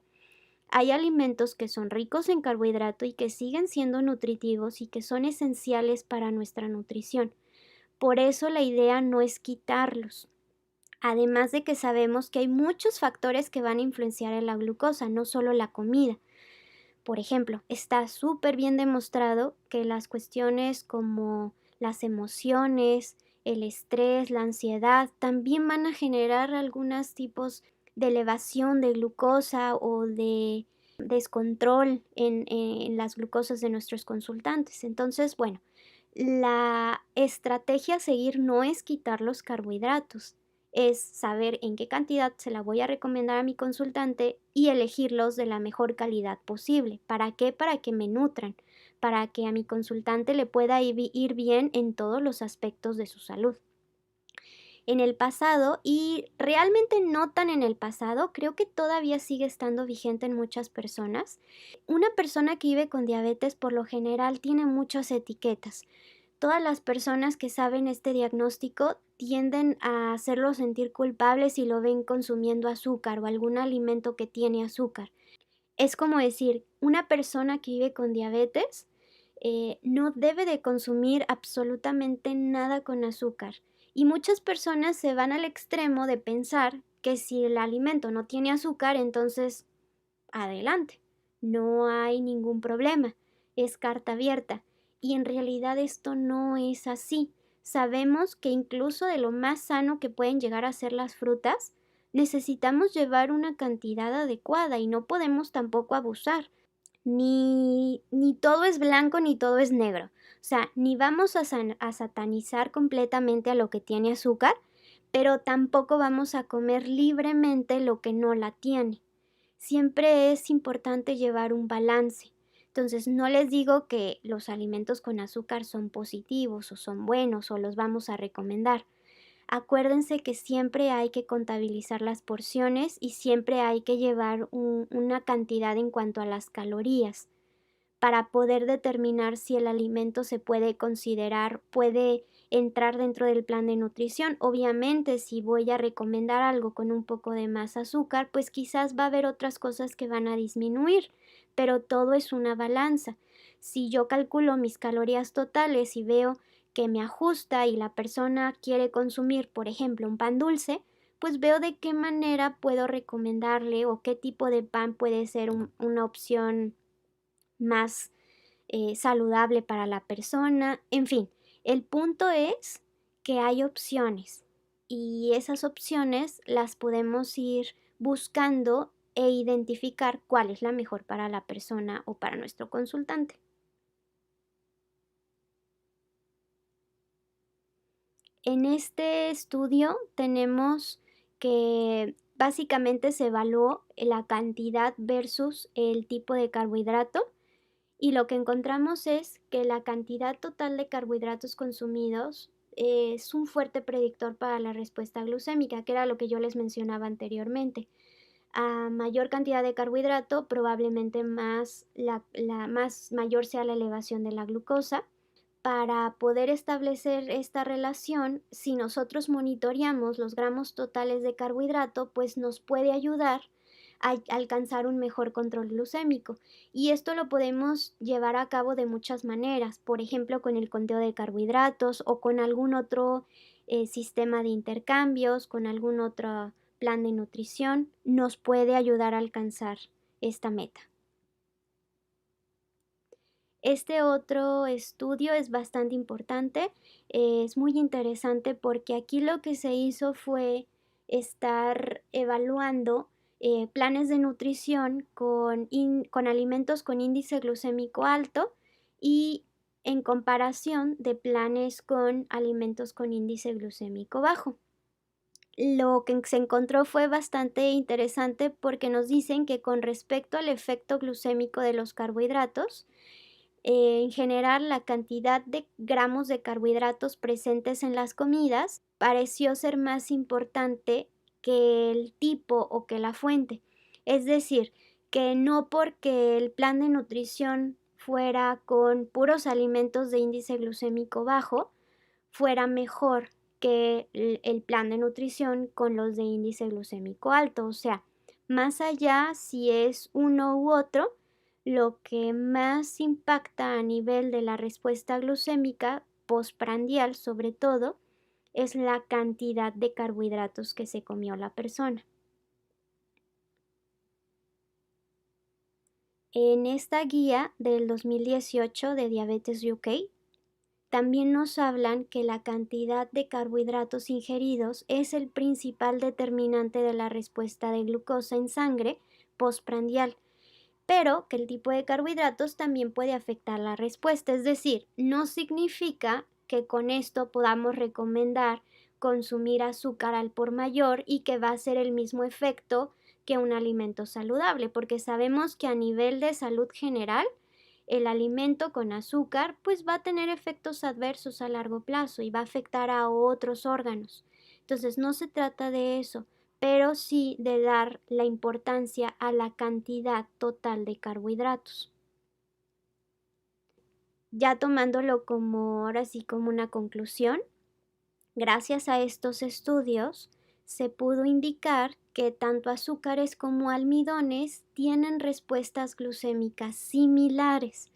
S1: hay alimentos que son ricos en carbohidrato y que siguen siendo nutritivos y que son esenciales para nuestra nutrición. Por eso la idea no es quitarlos. Además de que sabemos que hay muchos factores que van a influenciar en la glucosa, no solo la comida. Por ejemplo, está súper bien demostrado que las cuestiones como las emociones, el estrés, la ansiedad, también van a generar algunos tipos de elevación de glucosa o de descontrol en las glucosas de nuestros consultantes. Entonces, bueno, la estrategia a seguir no es quitar los carbohidratos, es saber en qué cantidad se la voy a recomendar a mi consultante y elegirlos de la mejor calidad posible. ¿Para qué? Para que me nutran, para que a mi consultante le pueda ir bien en todos los aspectos de su salud. En el pasado, y realmente no tan en el pasado, creo que todavía sigue estando vigente en muchas personas. Una persona que vive con diabetes por lo general tiene muchas etiquetas. Todas las personas que saben este diagnóstico tienden a hacerlo sentir culpable si lo ven consumiendo azúcar o algún alimento que tiene azúcar. Es como decir, una persona que vive con diabetes no debe de consumir absolutamente nada con azúcar. Y muchas personas se van al extremo de pensar que si el alimento no tiene azúcar, entonces adelante, no hay ningún problema, es carta abierta. Y en realidad esto no es así. Sabemos que incluso de lo más sano que pueden llegar a ser las frutas, necesitamos llevar una cantidad adecuada y no podemos tampoco abusar. Ni todo es blanco ni todo es negro. O sea, ni vamos a satanizar completamente a lo que tiene azúcar, pero tampoco vamos a comer libremente lo que no la tiene. Siempre es importante llevar un balance. Entonces, no les digo que los alimentos con azúcar son positivos o son buenos o los vamos a recomendar. Acuérdense que siempre hay que contabilizar las porciones y siempre hay que llevar una cantidad en cuanto a las calorías para poder determinar si el alimento se puede considerar, puede entrar dentro del plan de nutrición. Obviamente, si voy a recomendar algo con un poco de más azúcar, pues quizás va a haber otras cosas que van a disminuir, pero todo es una balanza. Si yo calculo mis calorías totales y veo que me ajusta y la persona quiere consumir, por ejemplo, un pan dulce, pues veo de qué manera puedo recomendarle o qué tipo de pan puede ser una opción más saludable para la persona. En fin, el punto es que hay opciones y esas opciones las podemos ir buscando e identificar cuál es la mejor para la persona o para nuestro consultante. En este estudio tenemos que básicamente se evaluó la cantidad versus el tipo de carbohidrato. Y lo que encontramos es que la cantidad total de carbohidratos consumidos es un fuerte predictor para la respuesta glucémica, que era lo que yo les mencionaba anteriormente. A mayor cantidad de carbohidrato, probablemente más mayor sea la elevación de la glucosa. Para poder establecer esta relación, si nosotros monitoreamos los gramos totales de carbohidrato, pues nos puede ayudar a alcanzar un mejor control glucémico. Y esto lo podemos llevar a cabo de muchas maneras, por ejemplo, con el conteo de carbohidratos o con algún otro sistema de intercambios, con algún otro plan de nutrición, nos puede ayudar a alcanzar esta meta. Este otro estudio es bastante importante, es muy interesante porque aquí lo que se hizo fue estar evaluando planes de nutrición con alimentos con índice glucémico alto y en comparación de planes con alimentos con índice glucémico bajo. Lo que se encontró fue bastante interesante porque nos dicen que con respecto al efecto glucémico de los carbohidratos, en general, la cantidad de gramos de carbohidratos presentes en las comidas pareció ser más importante que el tipo o que la fuente. Es decir, que no porque el plan de nutrición fuera con puros alimentos de índice glucémico bajo, fuera mejor que el plan de nutrición con los de índice glucémico alto. O sea, más allá si es uno u otro, lo que más impacta a nivel de la respuesta glucémica postprandial, sobre todo, es la cantidad de carbohidratos que se comió la persona. En esta guía del 2018 de Diabetes UK También nos hablan que la cantidad de carbohidratos ingeridos es el principal determinante de la respuesta de glucosa en sangre postprandial, pero que el tipo de carbohidratos también puede afectar la respuesta. Es decir, no significa que con esto podamos recomendar consumir azúcar al por mayor y que va a ser el mismo efecto que un alimento saludable, porque sabemos que a nivel de salud general, el alimento con azúcar pues va a tener efectos adversos a largo plazo y va a afectar a otros órganos. Entonces no se trata de eso, pero sí de dar la importancia a la cantidad total de carbohidratos. Ya tomándolo como ahora sí como una conclusión, gracias a estos estudios se pudo indicar que tanto azúcares como almidones tienen respuestas glucémicas similares.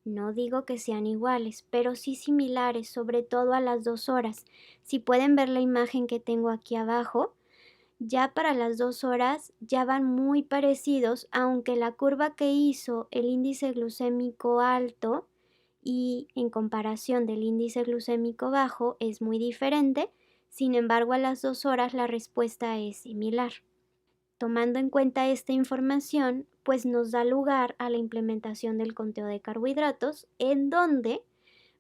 S1: No digo que sean iguales, pero sí similares, sobre todo a las 2 horas. Si pueden ver la imagen que tengo aquí abajo, ya para las 2 horas ya van muy parecidos, aunque la curva que hizo el índice glucémico alto y en comparación del índice glucémico bajo es muy diferente. Sin embargo, a las 2 horas la respuesta es similar. Tomando en cuenta esta información, pues nos da lugar a la implementación del conteo de carbohidratos, en donde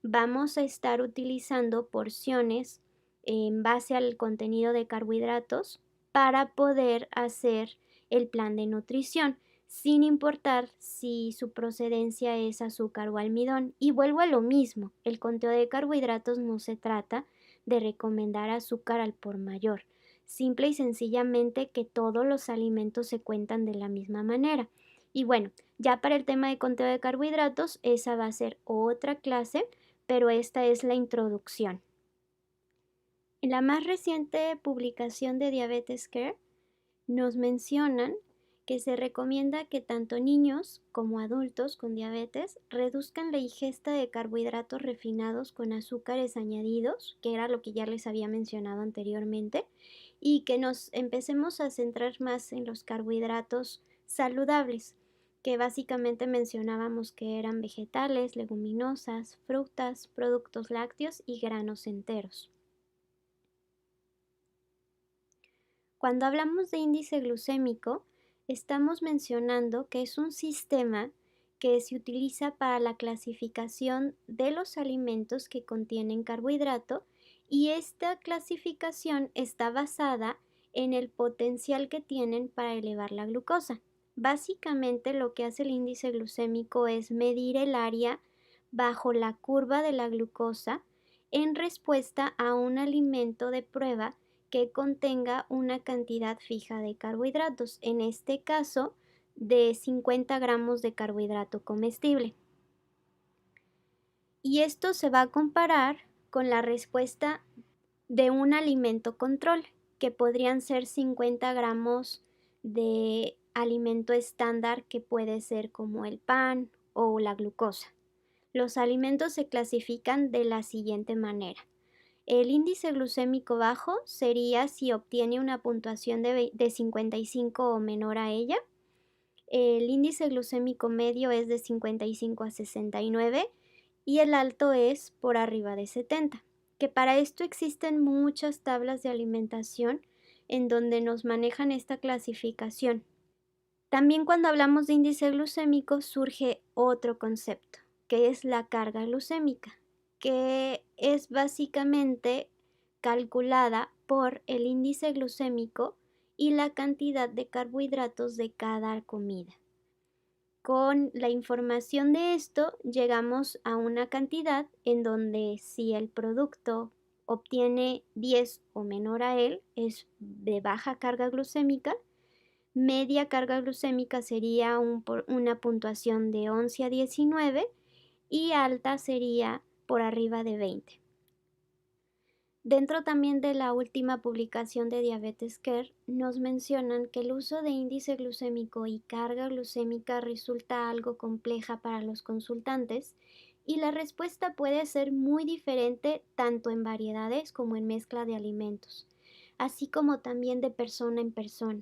S1: vamos a estar utilizando porciones en base al contenido de carbohidratos para poder hacer el plan de nutrición, sin importar si su procedencia es azúcar o almidón. Y vuelvo a lo mismo, el conteo de carbohidratos no se trata de recomendar azúcar al por mayor, simple y sencillamente que todos los alimentos se cuentan de la misma manera. Y bueno, ya para el tema de conteo de carbohidratos, esa va a ser otra clase, pero esta es la introducción. En la más reciente publicación de Diabetes Care nos mencionan que se recomienda que tanto niños como adultos con diabetes reduzcan la ingesta de carbohidratos refinados con azúcares añadidos, que era lo que ya les había mencionado anteriormente, y que nos empecemos a centrar más en los carbohidratos saludables, que básicamente mencionábamos que eran vegetales, leguminosas, frutas, productos lácteos y granos enteros. Cuando hablamos de índice glucémico, estamos mencionando que es un sistema que se utiliza para la clasificación de los alimentos que contienen carbohidrato, y esta clasificación está basada en el potencial que tienen para elevar la glucosa. Básicamente lo que hace el índice glucémico es medir el área bajo la curva de la glucosa en respuesta a un alimento de prueba que contenga una cantidad fija de carbohidratos, en este caso de 50 gramos de carbohidrato comestible. Y esto se va a comparar con la respuesta de un alimento control, que podrían ser 50 gramos de alimento estándar, que puede ser como el pan o la glucosa. Los alimentos se clasifican de la siguiente manera. El índice glucémico bajo sería si obtiene una puntuación de 55 o menor a ella. El índice glucémico medio es de 55 a 69 y el alto es por arriba de 70. Que para esto existen muchas tablas de alimentación en donde nos manejan esta clasificación. También cuando hablamos de índice glucémico surge otro concepto, que es la carga glucémica, que es básicamente calculada por el índice glucémico y la cantidad de carbohidratos de cada comida. Con la información de esto llegamos a una cantidad en donde si el producto obtiene 10 o menor a él, es de baja carga glucémica. Media carga glucémica sería una puntuación de 11 a 19 y alta sería por arriba de 20. Dentro también de la última publicación de Diabetes Care nos mencionan que el uso de índice glucémico y carga glucémica resulta algo compleja para los consultantes, y la respuesta puede ser muy diferente tanto en variedades como en mezcla de alimentos, así como también de persona en persona.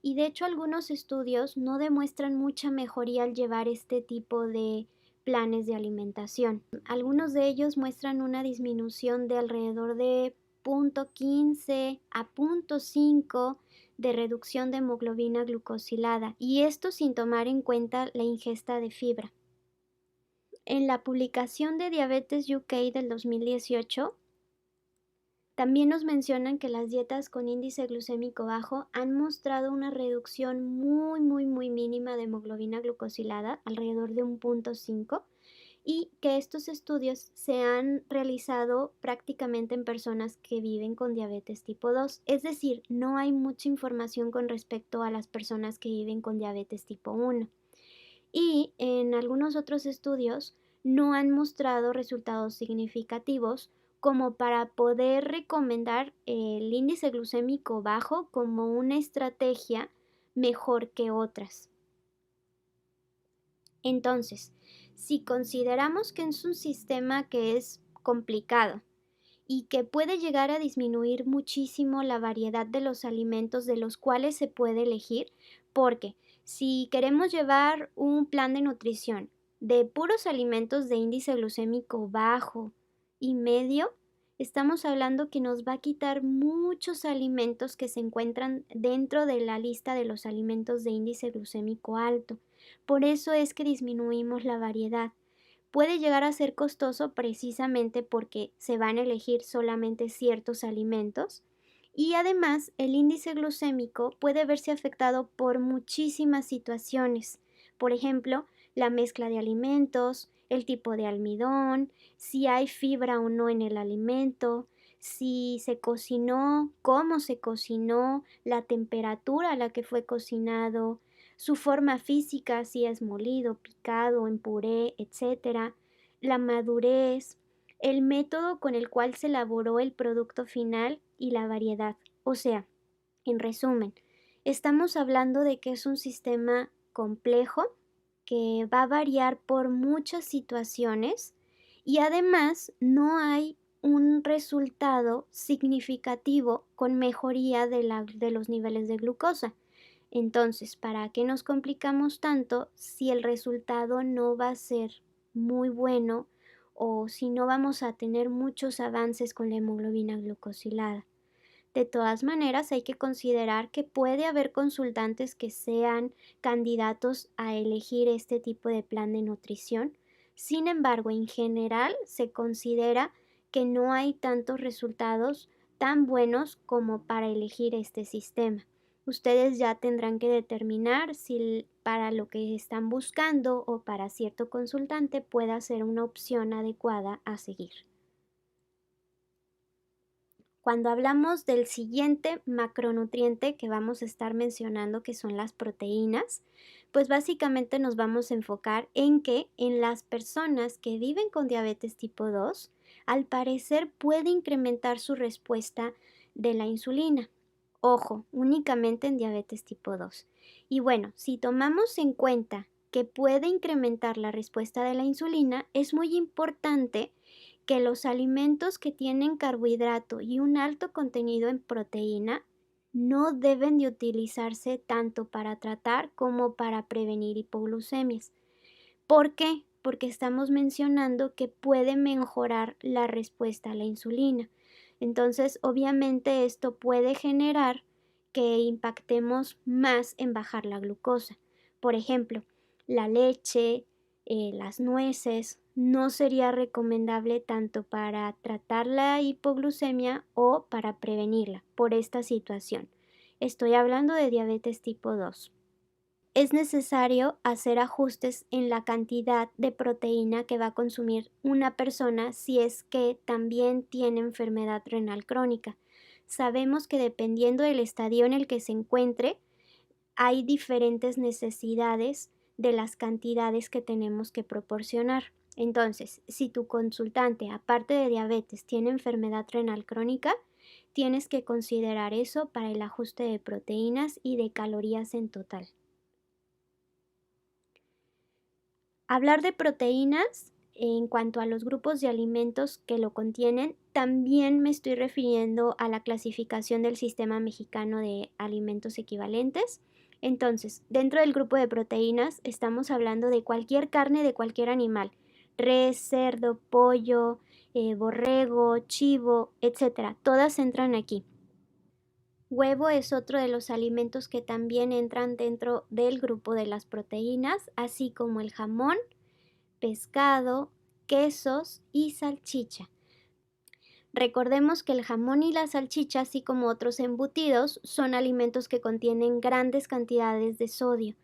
S1: Y de hecho algunos estudios no demuestran mucha mejoría al llevar este tipo de planes de alimentación. Algunos de ellos muestran una disminución de alrededor de 0,15 a 0,5 de reducción de hemoglobina glucosilada, y esto sin tomar en cuenta la ingesta de fibra. En la publicación de Diabetes UK del 2018, también nos mencionan que las dietas con índice glucémico bajo han mostrado una reducción muy mínima de hemoglobina glucosilada, alrededor de 1,5, y que estos estudios se han realizado prácticamente en personas que viven con diabetes tipo 2. Es decir, no hay mucha información con respecto a las personas que viven con diabetes tipo 1. Y en algunos otros estudios no han mostrado resultados significativos como para poder recomendar el índice glucémico bajo como una estrategia mejor que otras. Entonces, si consideramos que es un sistema que es complicado y que puede llegar a disminuir muchísimo la variedad de los alimentos de los cuales se puede elegir, porque si queremos llevar un plan de nutrición de puros alimentos de índice glucémico bajo y medio, estamos hablando que nos va a quitar muchos alimentos que se encuentran dentro de la lista de los alimentos de índice glucémico alto. Por eso es que disminuimos la variedad. Puede llegar a ser costoso precisamente porque se van a elegir solamente ciertos alimentos, y además el índice glucémico puede verse afectado por muchísimas situaciones. Por ejemplo, la mezcla de alimentos, el tipo de almidón, si hay fibra o no en el alimento, si se cocinó, cómo se cocinó, la temperatura a la que fue cocinado, su forma física, si es molido, picado, en puré, etc., la madurez, el método con el cual se elaboró el producto final y la variedad. O sea, en resumen, estamos hablando de que es un sistema complejo que va a variar por muchas situaciones, y además no hay un resultado significativo con mejoría de los niveles de glucosa. Entonces, ¿para qué nos complicamos tanto si el resultado no va a ser muy bueno o si no vamos a tener muchos avances con la hemoglobina glucosilada? De todas maneras, hay que considerar que puede haber consultantes que sean candidatos a elegir este tipo de plan de nutrición. Sin embargo, en general se considera que no hay tantos resultados tan buenos como para elegir este sistema. Ustedes ya tendrán que determinar si para lo que están buscando o para cierto consultante pueda ser una opción adecuada a seguir. Cuando hablamos del siguiente macronutriente que vamos a estar mencionando, que son las proteínas, pues básicamente nos vamos a enfocar en que en las personas que viven con diabetes tipo 2, al parecer puede incrementar su respuesta de la insulina. Ojo, únicamente en diabetes tipo 2. Y bueno, si tomamos en cuenta que puede incrementar la respuesta de la insulina, es muy importante que los alimentos que tienen carbohidrato y un alto contenido en proteína no deben de utilizarse tanto para tratar como para prevenir hipoglucemias. ¿Por qué? Porque estamos mencionando que puede mejorar la respuesta a la insulina. Entonces, obviamente esto puede generar que impactemos más en bajar la glucosa. Por ejemplo, la leche, las nueces, no sería recomendable tanto para tratar la hipoglucemia o para prevenirla por esta situación. Estoy hablando de diabetes tipo 2. Es necesario hacer ajustes en la cantidad de proteína que va a consumir una persona si es que también tiene enfermedad renal crónica. Sabemos que dependiendo del estadio en el que se encuentre, hay diferentes necesidades de las cantidades que tenemos que proporcionar. Entonces, si tu consultante, aparte de diabetes, tiene enfermedad renal crónica, tienes que considerar eso para el ajuste de proteínas y de calorías en total. Hablar de proteínas en cuanto a los grupos de alimentos que lo contienen, también me estoy refiriendo a la clasificación del Sistema Mexicano de Alimentos Equivalentes. Entonces, dentro del grupo de proteínas estamos hablando de cualquier carne de cualquier animal, res, cerdo, pollo, borrego, chivo, etcétera. Todas entran aquí. Huevo es otro de los alimentos que también entran dentro del grupo de las proteínas, así como el jamón, pescado, quesos y salchicha. Recordemos que el jamón y la salchicha, así como otros embutidos, son alimentos que contienen grandes cantidades de sodio.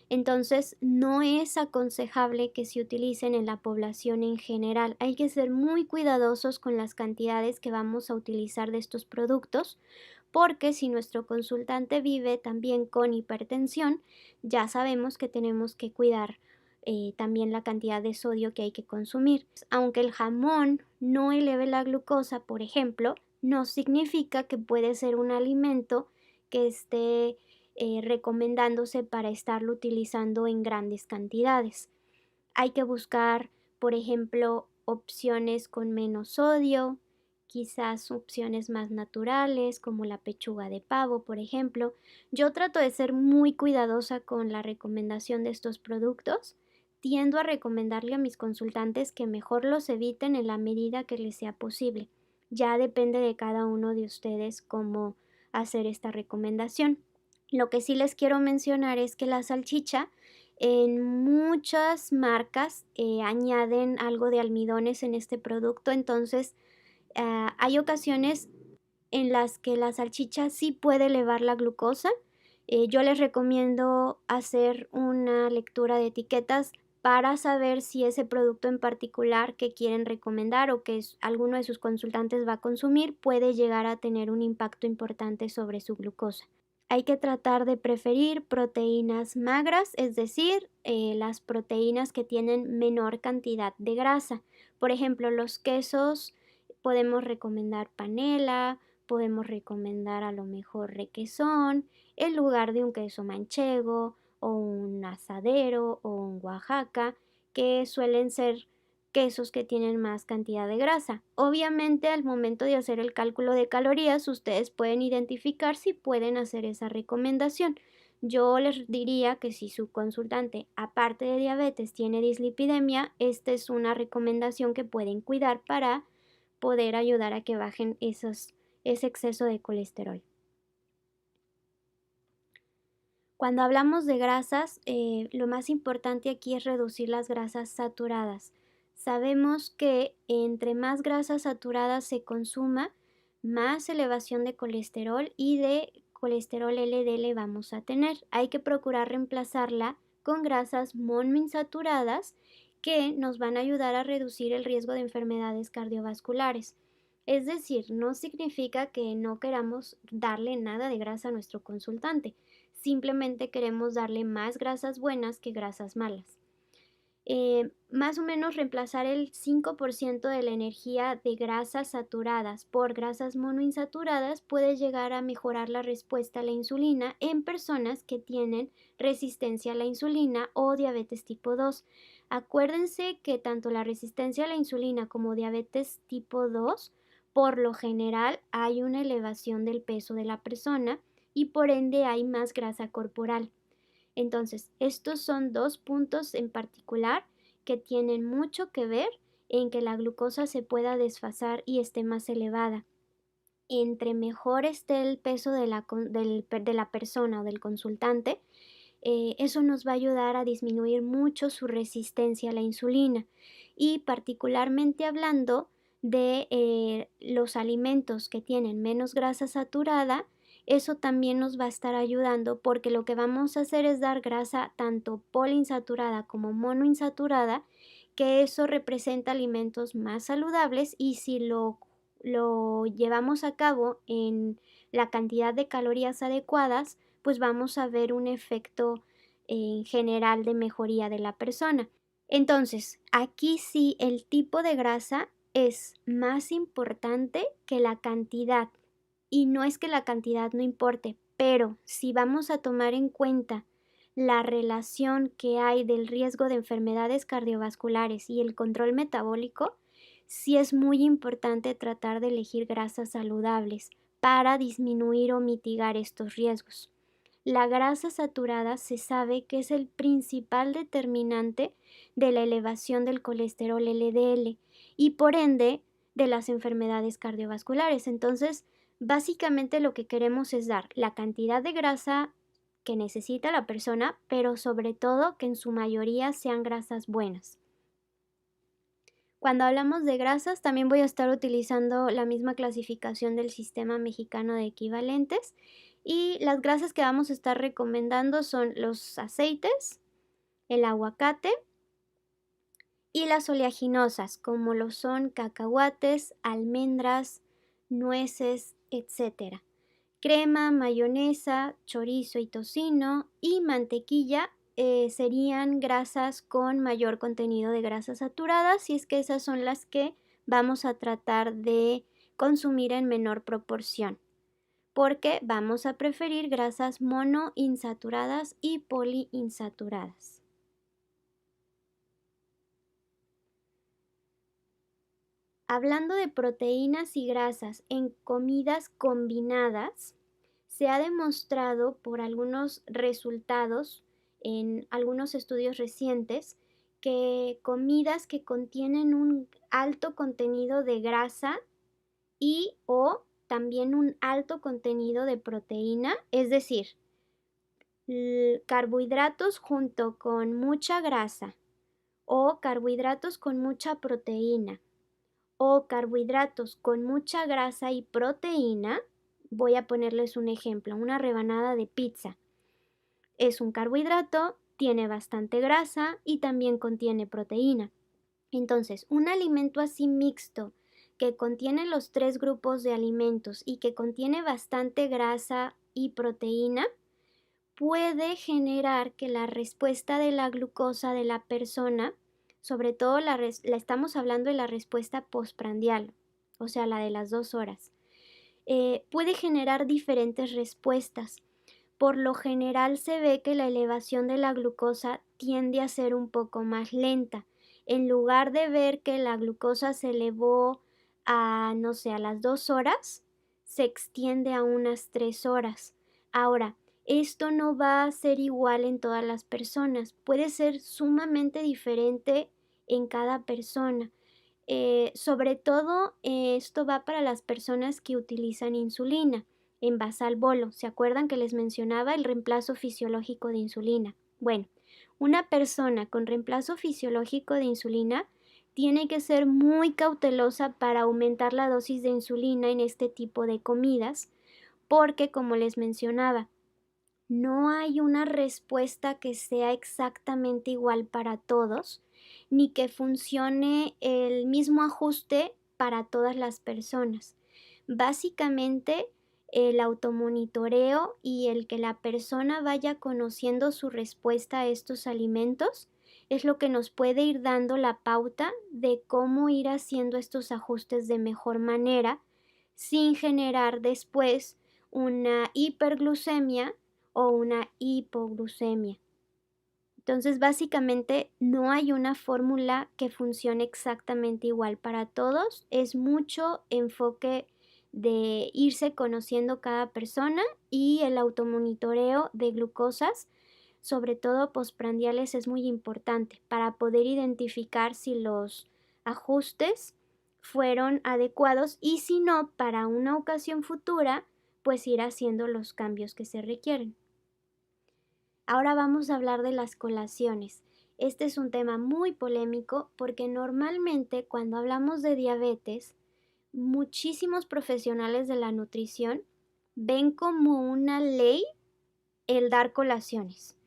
S1: Entonces, no es aconsejable que se utilicen en la población en general. Hay que ser muy cuidadosos con las cantidades que vamos a utilizar de estos productos, porque si nuestro consultante vive también con hipertensión, ya sabemos que tenemos que cuidar también la cantidad de sodio que hay que consumir. Aunque el jamón no eleve la glucosa, por ejemplo, no significa que puede ser un alimento que esté recomendándose para estarlo utilizando en grandes cantidades. Hay que buscar, por ejemplo, opciones con menos sodio, quizás opciones más naturales como la pechuga de pavo, por ejemplo. Yo trato de ser muy cuidadosa con la recomendación de estos productos. Tiendo a recomendarle a mis consultantes que mejor los eviten en la medida que les sea posible. Ya depende de cada uno de ustedes cómo hacer esta recomendación. Lo que sí les quiero mencionar es que la salchicha en muchas marcas añaden algo de almidones en este producto, entonces hay ocasiones en las que la salchicha sí puede elevar la glucosa. Yo les recomiendo hacer una lectura de etiquetas para saber si ese producto en particular que quieren recomendar o que alguno de sus consultantes va a consumir puede llegar a tener un impacto importante sobre su glucosa. Hay que tratar de preferir proteínas magras, es decir, las proteínas que tienen menor cantidad de grasa. Por ejemplo, los quesos podemos recomendar panela, podemos recomendar a lo mejor requesón en lugar de un queso manchego o un asadero o un Oaxaca, que suelen ser quesos que tienen más cantidad de grasa. Obviamente, al momento de hacer el cálculo de calorías, ustedes pueden identificar si pueden hacer esa recomendación. Yo les diría que si su consultante, aparte de diabetes, tiene dislipidemia, esta es una recomendación que pueden cuidar para poder ayudar a que bajen ese exceso de colesterol. Cuando hablamos de grasas, lo más importante aquí es reducir las grasas saturadas. Sabemos que entre más grasas saturadas se consuma, más elevación de colesterol y de colesterol LDL vamos a tener. Hay que procurar reemplazarla con grasas monoinsaturadas que nos van a ayudar a reducir el riesgo de enfermedades cardiovasculares. Es decir, no significa que no queramos darle nada de grasa a nuestro consultante. Simplemente queremos darle más grasas buenas que grasas malas. Más o menos reemplazar el 5% de la energía de grasas saturadas por grasas monoinsaturadas puede llegar a mejorar la respuesta a la insulina en personas que tienen resistencia a la insulina o diabetes tipo 2. Acuérdense que tanto la resistencia a la insulina como diabetes tipo 2, por lo general hay una elevación del peso de la persona y por ende hay más grasa corporal. Entonces, estos son dos puntos en particular que tienen mucho que ver en que la glucosa se pueda desfasar y esté más elevada. Entre mejor esté el peso de la persona o del consultante, eso nos va a ayudar a disminuir mucho su resistencia a la insulina. Y particularmente hablando de los alimentos que tienen menos grasa saturada, eso también nos va a estar ayudando porque lo que vamos a hacer es dar grasa tanto poliinsaturada como monoinsaturada, que eso representa alimentos más saludables y si lo llevamos a cabo en la cantidad de calorías adecuadas, pues vamos a ver un efecto en general de mejoría de la persona. Entonces, aquí sí el tipo de grasa es más importante que la cantidad. Y no es que la cantidad no importe, pero si vamos a tomar en cuenta la relación que hay del riesgo de enfermedades cardiovasculares y el control metabólico, sí es muy importante tratar de elegir grasas saludables para disminuir o mitigar estos riesgos. La grasa saturada se sabe que es el principal determinante de la elevación del colesterol LDL y por ende de las enfermedades cardiovasculares. Entonces, básicamente lo que queremos es dar la cantidad de grasa que necesita la persona, pero sobre todo que en su mayoría sean grasas buenas. Cuando hablamos de grasas, también voy a estar utilizando la misma clasificación del Sistema Mexicano de Equivalentes y las grasas que vamos a estar recomendando son los aceites, el aguacate y las oleaginosas, como lo son cacahuates, almendras, nueces, etc. Crema, mayonesa, chorizo y tocino y mantequilla serían grasas con mayor contenido de grasas saturadas y es que esas son las que vamos a tratar de consumir en menor proporción porque vamos a preferir grasas monoinsaturadas y poliinsaturadas. Hablando de proteínas y grasas en comidas combinadas, se ha demostrado por algunos resultados en algunos estudios recientes que comidas que contienen un alto contenido de grasa y o también un alto contenido de proteína, es decir, carbohidratos junto con mucha grasa o carbohidratos con mucha proteína o carbohidratos con mucha grasa y proteína, voy a ponerles un ejemplo, una rebanada de pizza. Es un carbohidrato, tiene bastante grasa y también contiene proteína. Entonces, un alimento así mixto que contiene los tres grupos de alimentos y que contiene bastante grasa y proteína, puede generar que la respuesta de la glucosa de la persona, sobre todo la estamos hablando de la respuesta postprandial, o sea, la de las 2 horas, puede generar diferentes respuestas. Por lo general se ve que la elevación de la glucosa tiende a ser un poco más lenta. En lugar de ver que la glucosa se elevó a, no sé, a las 2 horas, se extiende a unas 3 horas. Ahora, esto no va a ser igual en todas las personas, puede ser sumamente diferente en cada persona. Sobre todo esto va para las personas que utilizan insulina en basal bolo. ¿Se acuerdan que les mencionaba el reemplazo fisiológico de insulina? Bueno, una persona con reemplazo fisiológico de insulina tiene que ser muy cautelosa para aumentar la dosis de insulina en este tipo de comidas, porque como les mencionaba, no hay una respuesta que sea exactamente igual para todos, ni que funcione el mismo ajuste para todas las personas. Básicamente, el automonitoreo y el que la persona vaya conociendo su respuesta a estos alimentos es lo que nos puede ir dando la pauta de cómo ir haciendo estos ajustes de mejor manera sin generar después una hiperglucemia o una hipoglucemia. Entonces, básicamente no hay una fórmula que funcione exactamente igual para todos. Es mucho enfoque de irse conociendo cada persona y el automonitoreo de glucosas, sobre todo postprandiales, es muy importante para poder identificar si los ajustes fueron adecuados y si no, para una ocasión futura, pues ir haciendo los cambios que se requieren. Ahora vamos a hablar de las colaciones. Este es un tema muy polémico porque normalmente cuando hablamos de diabetes, muchísimos profesionales de la nutrición ven como una ley el dar colaciones.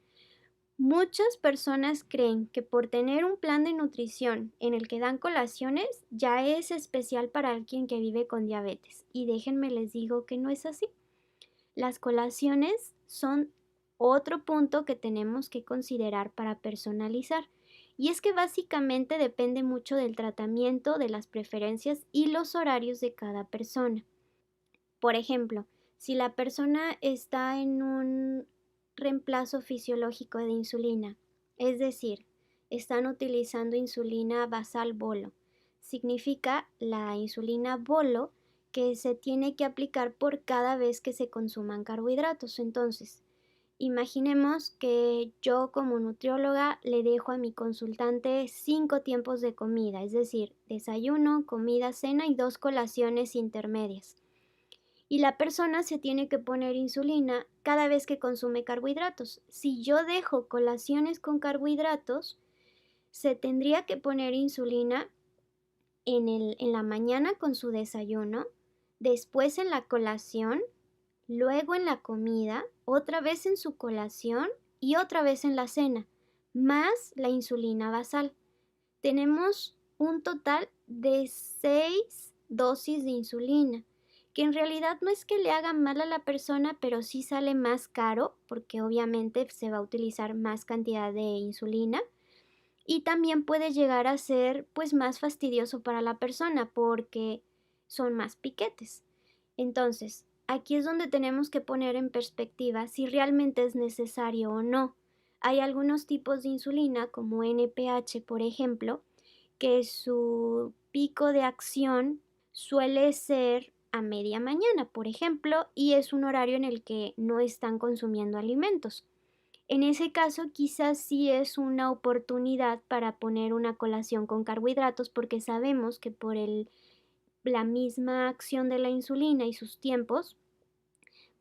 S1: Muchas personas creen que por tener un plan de nutrición en el que dan colaciones ya es especial para alguien que vive con diabetes. Y déjenme les digo que no es así. Las colaciones son otro punto que tenemos que considerar para personalizar. Y es que básicamente depende mucho del tratamiento, de las preferencias y los horarios de cada persona. Por ejemplo, si la persona está en un reemplazo fisiológico de insulina, es decir, están utilizando insulina basal bolo, significa la insulina bolo que se tiene que aplicar por cada vez que se consuman carbohidratos. Entonces, Imaginemos que yo como nutrióloga le dejo a mi consultante 5 tiempos de comida, es decir, desayuno, comida, cena y 2 colaciones intermedias. Y la persona se tiene que poner insulina cada vez que consume carbohidratos. Si yo dejo colaciones con carbohidratos, se tendría que poner insulina en la mañana con su desayuno, después en la colación, luego en la comida, otra vez en su colación y otra vez en la cena, más la insulina basal. Tenemos un total de 6 dosis de insulina, que en realidad no es que le haga mal a la persona, pero sí sale más caro porque obviamente se va a utilizar más cantidad de insulina y también puede llegar a ser pues más fastidioso para la persona porque son más piquetes. Entonces, aquí es donde tenemos que poner en perspectiva si realmente es necesario o no. Hay algunos tipos de insulina, como NPH, por ejemplo, que su pico de acción suele ser a media mañana, por ejemplo, y es un horario en el que no están consumiendo alimentos. En ese caso, quizás sí es una oportunidad para poner una colación con carbohidratos porque sabemos que por la misma acción de la insulina y sus tiempos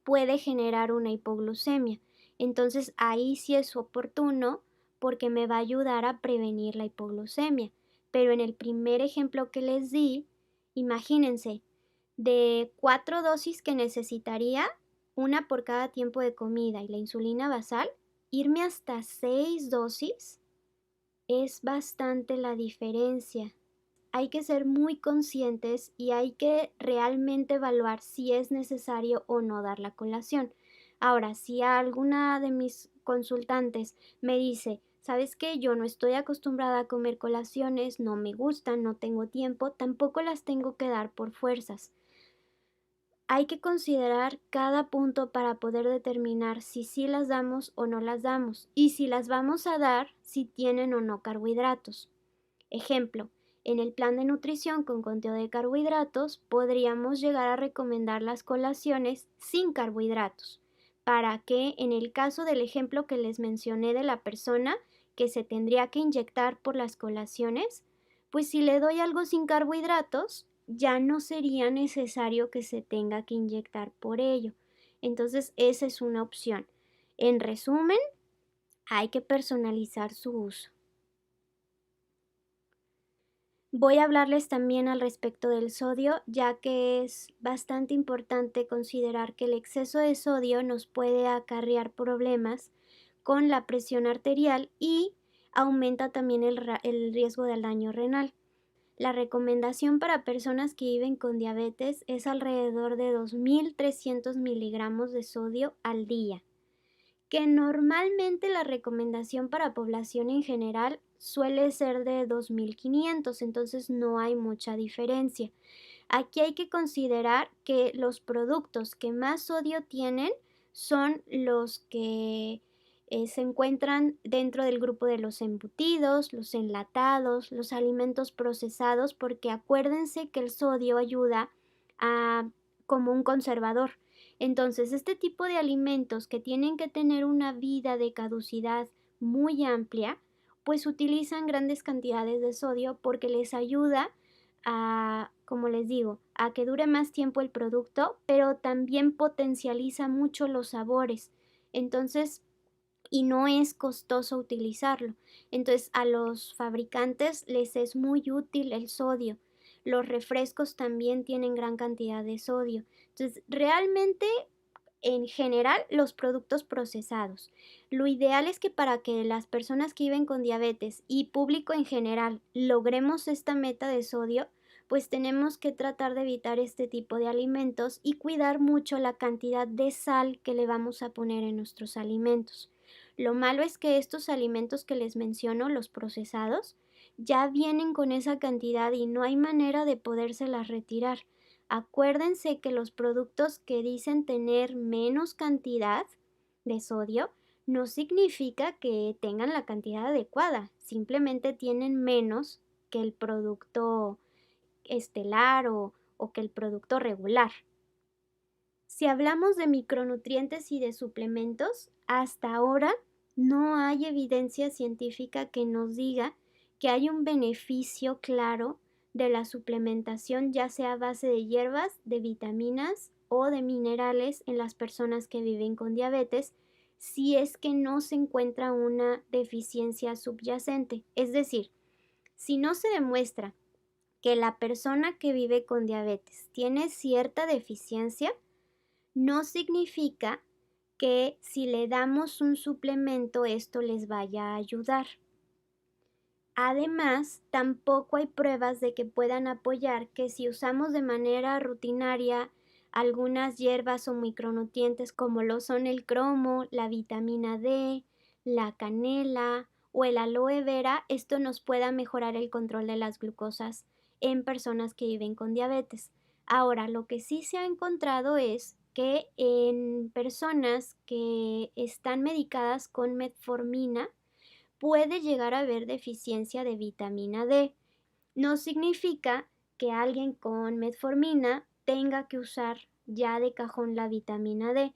S1: puede generar una hipoglucemia. Entonces ahí sí es oportuno porque me va a ayudar a prevenir la hipoglucemia. Pero en el primer ejemplo que les di, imagínense, de 4 dosis que necesitaría, una por cada tiempo de comida y la insulina basal, irme hasta 6 dosis es bastante la diferencia. Hay que ser muy conscientes y hay que realmente evaluar si es necesario o no dar la colación. Ahora, si alguna de mis consultantes me dice, ¿sabes qué? Yo no estoy acostumbrada a comer colaciones, no me gustan, no tengo tiempo, tampoco las tengo que dar por fuerzas. Hay que considerar cada punto para poder determinar si sí las damos o no las damos y si las vamos a dar, si tienen o no carbohidratos. Ejemplo, en el plan de nutrición con conteo de carbohidratos podríamos llegar a recomendar las colaciones sin carbohidratos, para que en el caso del ejemplo que les mencioné de la persona que se tendría que inyectar por las colaciones, pues si le doy algo sin carbohidratos, ya no sería necesario que se tenga que inyectar por ello. Entonces, esa es una opción. En resumen, hay que personalizar su uso. Voy a hablarles también al respecto del sodio, ya que es bastante importante considerar que el exceso de sodio nos puede acarrear problemas con la presión arterial y aumenta también el riesgo del daño renal. La recomendación para personas que viven con diabetes es alrededor de 2.300 miligramos de sodio al día, que normalmente la recomendación para población en general suele ser de 2.500, entonces no hay mucha diferencia. Aquí hay que considerar que los productos que más sodio tienen son los que se encuentran dentro del grupo de los embutidos, los enlatados, los alimentos procesados, porque acuérdense que el sodio ayuda como un conservador. Entonces, este tipo de alimentos que tienen que tener una vida de caducidad muy amplia, pues utilizan grandes cantidades de sodio porque les ayuda a, como les digo, a que dure más tiempo el producto, pero también potencializa mucho los sabores. Entonces, y no es costoso utilizarlo. Entonces, a los fabricantes les es muy útil el sodio. Los refrescos también tienen gran cantidad de sodio. Entonces, realmente en general los productos procesados. Lo ideal es que para que las personas que viven con diabetes y público en general logremos esta meta de sodio, pues tenemos que tratar de evitar este tipo de alimentos y cuidar mucho la cantidad de sal que le vamos a poner en nuestros alimentos. Lo malo es que estos alimentos que les menciono, los procesados, ya vienen con esa cantidad y no hay manera de podérselas retirar. Acuérdense que los productos que dicen tener menos cantidad de sodio no significa que tengan la cantidad adecuada, simplemente tienen menos que el producto estelar o que el producto regular. Si hablamos de micronutrientes y de suplementos, hasta ahora no hay evidencia científica que nos diga que hay un beneficio claro de la suplementación, ya sea a base de hierbas, de vitaminas o de minerales en las personas que viven con diabetes, si es que no se encuentra una deficiencia subyacente. Es decir, si no se demuestra que la persona que vive con diabetes tiene cierta deficiencia, no significa que si le damos un suplemento esto les vaya a ayudar. Además, tampoco hay pruebas de que puedan apoyar que si usamos de manera rutinaria algunas hierbas o micronutrientes como lo son el cromo, la vitamina D, la canela o el aloe vera, esto nos pueda mejorar el control de las glucosas en personas que viven con diabetes. Ahora, lo que sí se ha encontrado es que en personas que están medicadas con metformina, puede llegar a haber deficiencia de vitamina D. No significa que alguien con metformina tenga que usar ya de cajón la vitamina D.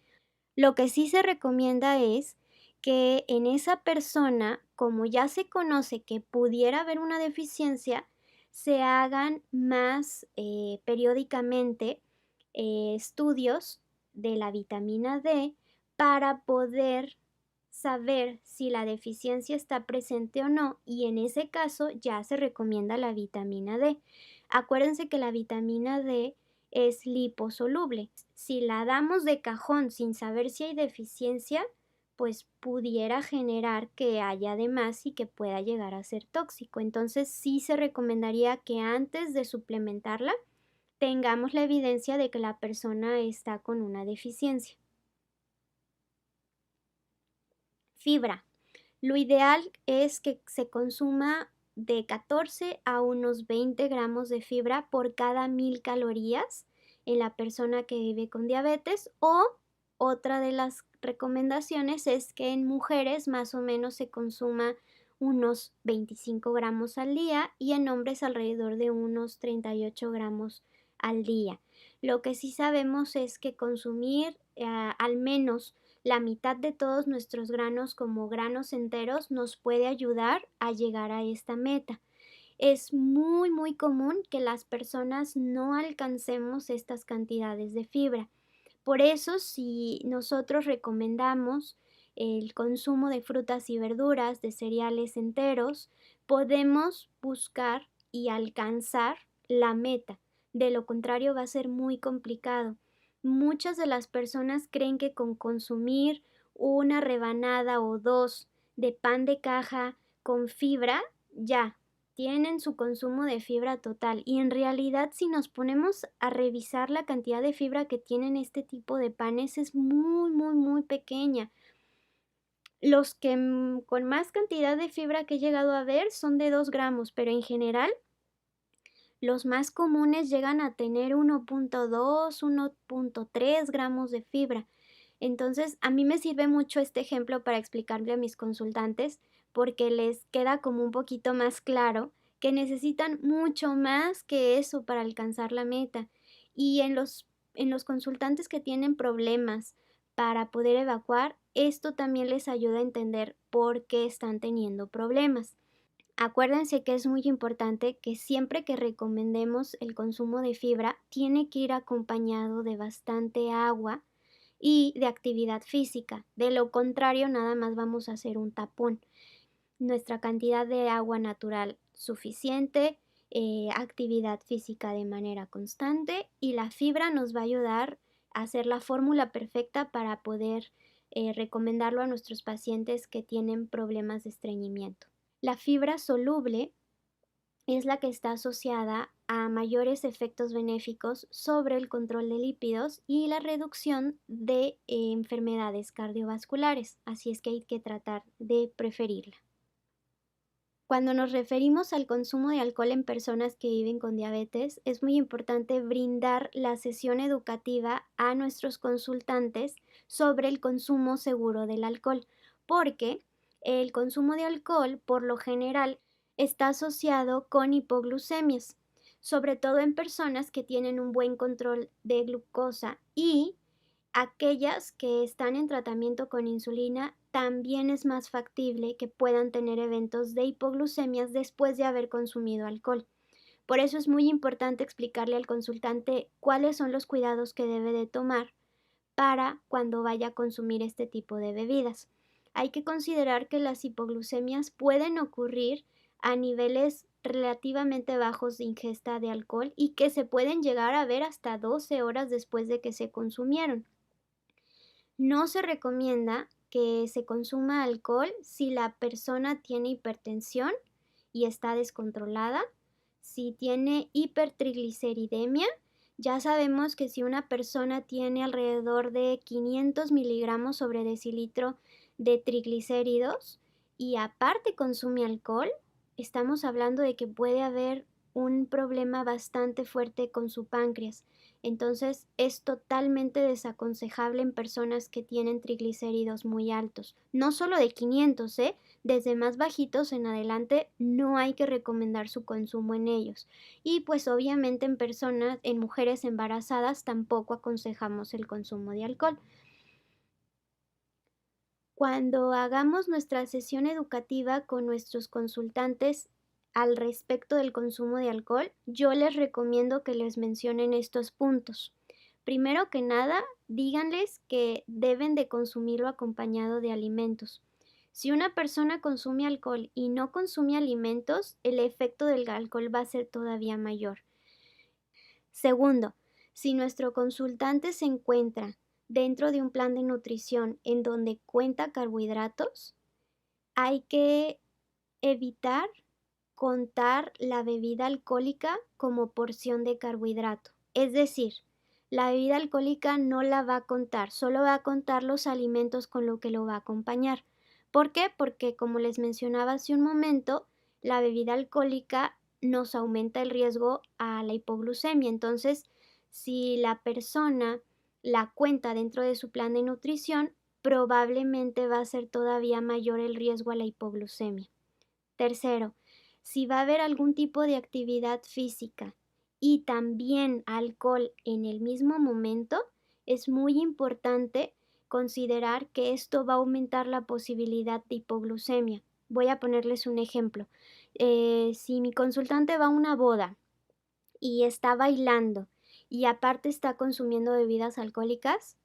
S1: Lo que sí se recomienda es que en esa persona, como ya se conoce que pudiera haber una deficiencia, se hagan más periódicamente estudios de la vitamina D para poder saber si la deficiencia está presente o no, y en ese caso ya se recomienda la vitamina D. Acuérdense que la vitamina D es liposoluble. Si la damos de cajón sin saber si hay deficiencia, pues pudiera generar que haya de más y que pueda llegar a ser tóxico. Entonces sí se recomendaría que antes de suplementarla tengamos la evidencia de que la persona está con una deficiencia. Fibra. Lo ideal es que se consuma de 14 a unos 20 gramos de fibra por cada 1000 calorías en la persona que vive con diabetes, o otra de las recomendaciones es que en mujeres más o menos se consuma unos 25 gramos al día y en hombres alrededor de unos 38 gramos al día. Lo que sí sabemos es que consumir al menos la mitad de todos nuestros granos como granos enteros nos puede ayudar a llegar a esta meta. Es muy común que las personas no alcancemos estas cantidades de fibra. Por eso, si nosotros recomendamos el consumo de frutas y verduras, de cereales enteros, podemos buscar y alcanzar la meta. De lo contrario, va a ser muy complicado. Muchas de las personas creen que con consumir una rebanada o dos de pan de caja con fibra, ya tienen su consumo de fibra total, y en realidad si nos ponemos a revisar la cantidad de fibra que tienen este tipo de panes es muy pequeña. Los que con más cantidad de fibra que he llegado a ver son de 2 gramos, pero en general los más comunes llegan a tener 1.2, 1.3 gramos de fibra. Entonces, a mí me sirve mucho este ejemplo para explicarle a mis consultantes, porque les queda como un poquito más claro que necesitan mucho más que eso para alcanzar la meta. Y en los consultantes que tienen problemas para poder evacuar, esto también les ayuda a entender por qué están teniendo problemas. Acuérdense que es muy importante que siempre que recomendemos el consumo de fibra, tiene que ir acompañado de bastante agua y de actividad física. De lo contrario, nada más vamos a hacer un tapón. Nuestra cantidad de agua natural suficiente, actividad física de manera constante, y la fibra nos va a ayudar a hacer la fórmula perfecta para poder recomendarlo a nuestros pacientes que tienen problemas de estreñimiento. La fibra soluble es la que está asociada a mayores efectos benéficos sobre el control de lípidos y la reducción de enfermedades cardiovasculares, así es que hay que tratar de preferirla. Cuando nos referimos al consumo de alcohol en personas que viven con diabetes, es muy importante brindar la sesión educativa a nuestros consultantes sobre el consumo seguro del alcohol, porque el consumo de alcohol, por lo general, está asociado con hipoglucemias, sobre todo en personas que tienen un buen control de glucosa, y Aquellas que están en tratamiento con insulina también es más factible que puedan tener eventos de hipoglucemias después de haber consumido alcohol. Por eso es muy importante explicarle al consultante cuáles son los cuidados que debe de tomar para cuando vaya a consumir este tipo de bebidas. Hay que considerar que las hipoglucemias pueden ocurrir a niveles relativamente bajos de ingesta de alcohol y que se pueden llegar a ver hasta 12 horas después de que se consumieron. No se recomienda que se consuma alcohol si la persona tiene hipertensión y está descontrolada, si tiene hipertrigliceridemia. Ya sabemos que si una persona tiene alrededor de 500 miligramos sobre decilitro de triglicéridos y aparte consume alcohol, estamos hablando de que puede haber un problema bastante fuerte con su páncreas. Entonces es totalmente desaconsejable en personas que tienen triglicéridos muy altos. No solo de 500, desde más bajitos en adelante no hay que recomendar su consumo en ellos. Y pues obviamente en personas, en mujeres embarazadas tampoco aconsejamos el consumo de alcohol. Cuando hagamos nuestra sesión educativa con nuestros consultantes al respecto del consumo de alcohol, yo les recomiendo que les mencionen estos puntos. Primero que nada, díganles que deben de consumirlo acompañado de alimentos. Si una persona consume alcohol y no consume alimentos, el efecto del alcohol va a ser todavía mayor. Segundo, si nuestro consultante se encuentra dentro de un plan de nutrición en donde cuenta carbohidratos, hay que evitar contar la bebida alcohólica como porción de carbohidrato. Es decir, la bebida alcohólica no la va a contar, solo va a contar los alimentos con lo que lo va a acompañar. ¿Por qué? Porque como les mencionaba hace un momento, la bebida alcohólica nos aumenta el riesgo a la hipoglucemia. Entonces, si la persona la cuenta dentro de su plan de nutrición, probablemente va a ser todavía mayor el riesgo a la hipoglucemia. Tercero, si va a haber algún tipo de actividad física y también alcohol en el mismo momento, es muy importante considerar que esto va a aumentar la posibilidad de hipoglucemia. Voy a ponerles un ejemplo. Si mi consultante va a una boda y está bailando y aparte está consumiendo bebidas alcohólicas,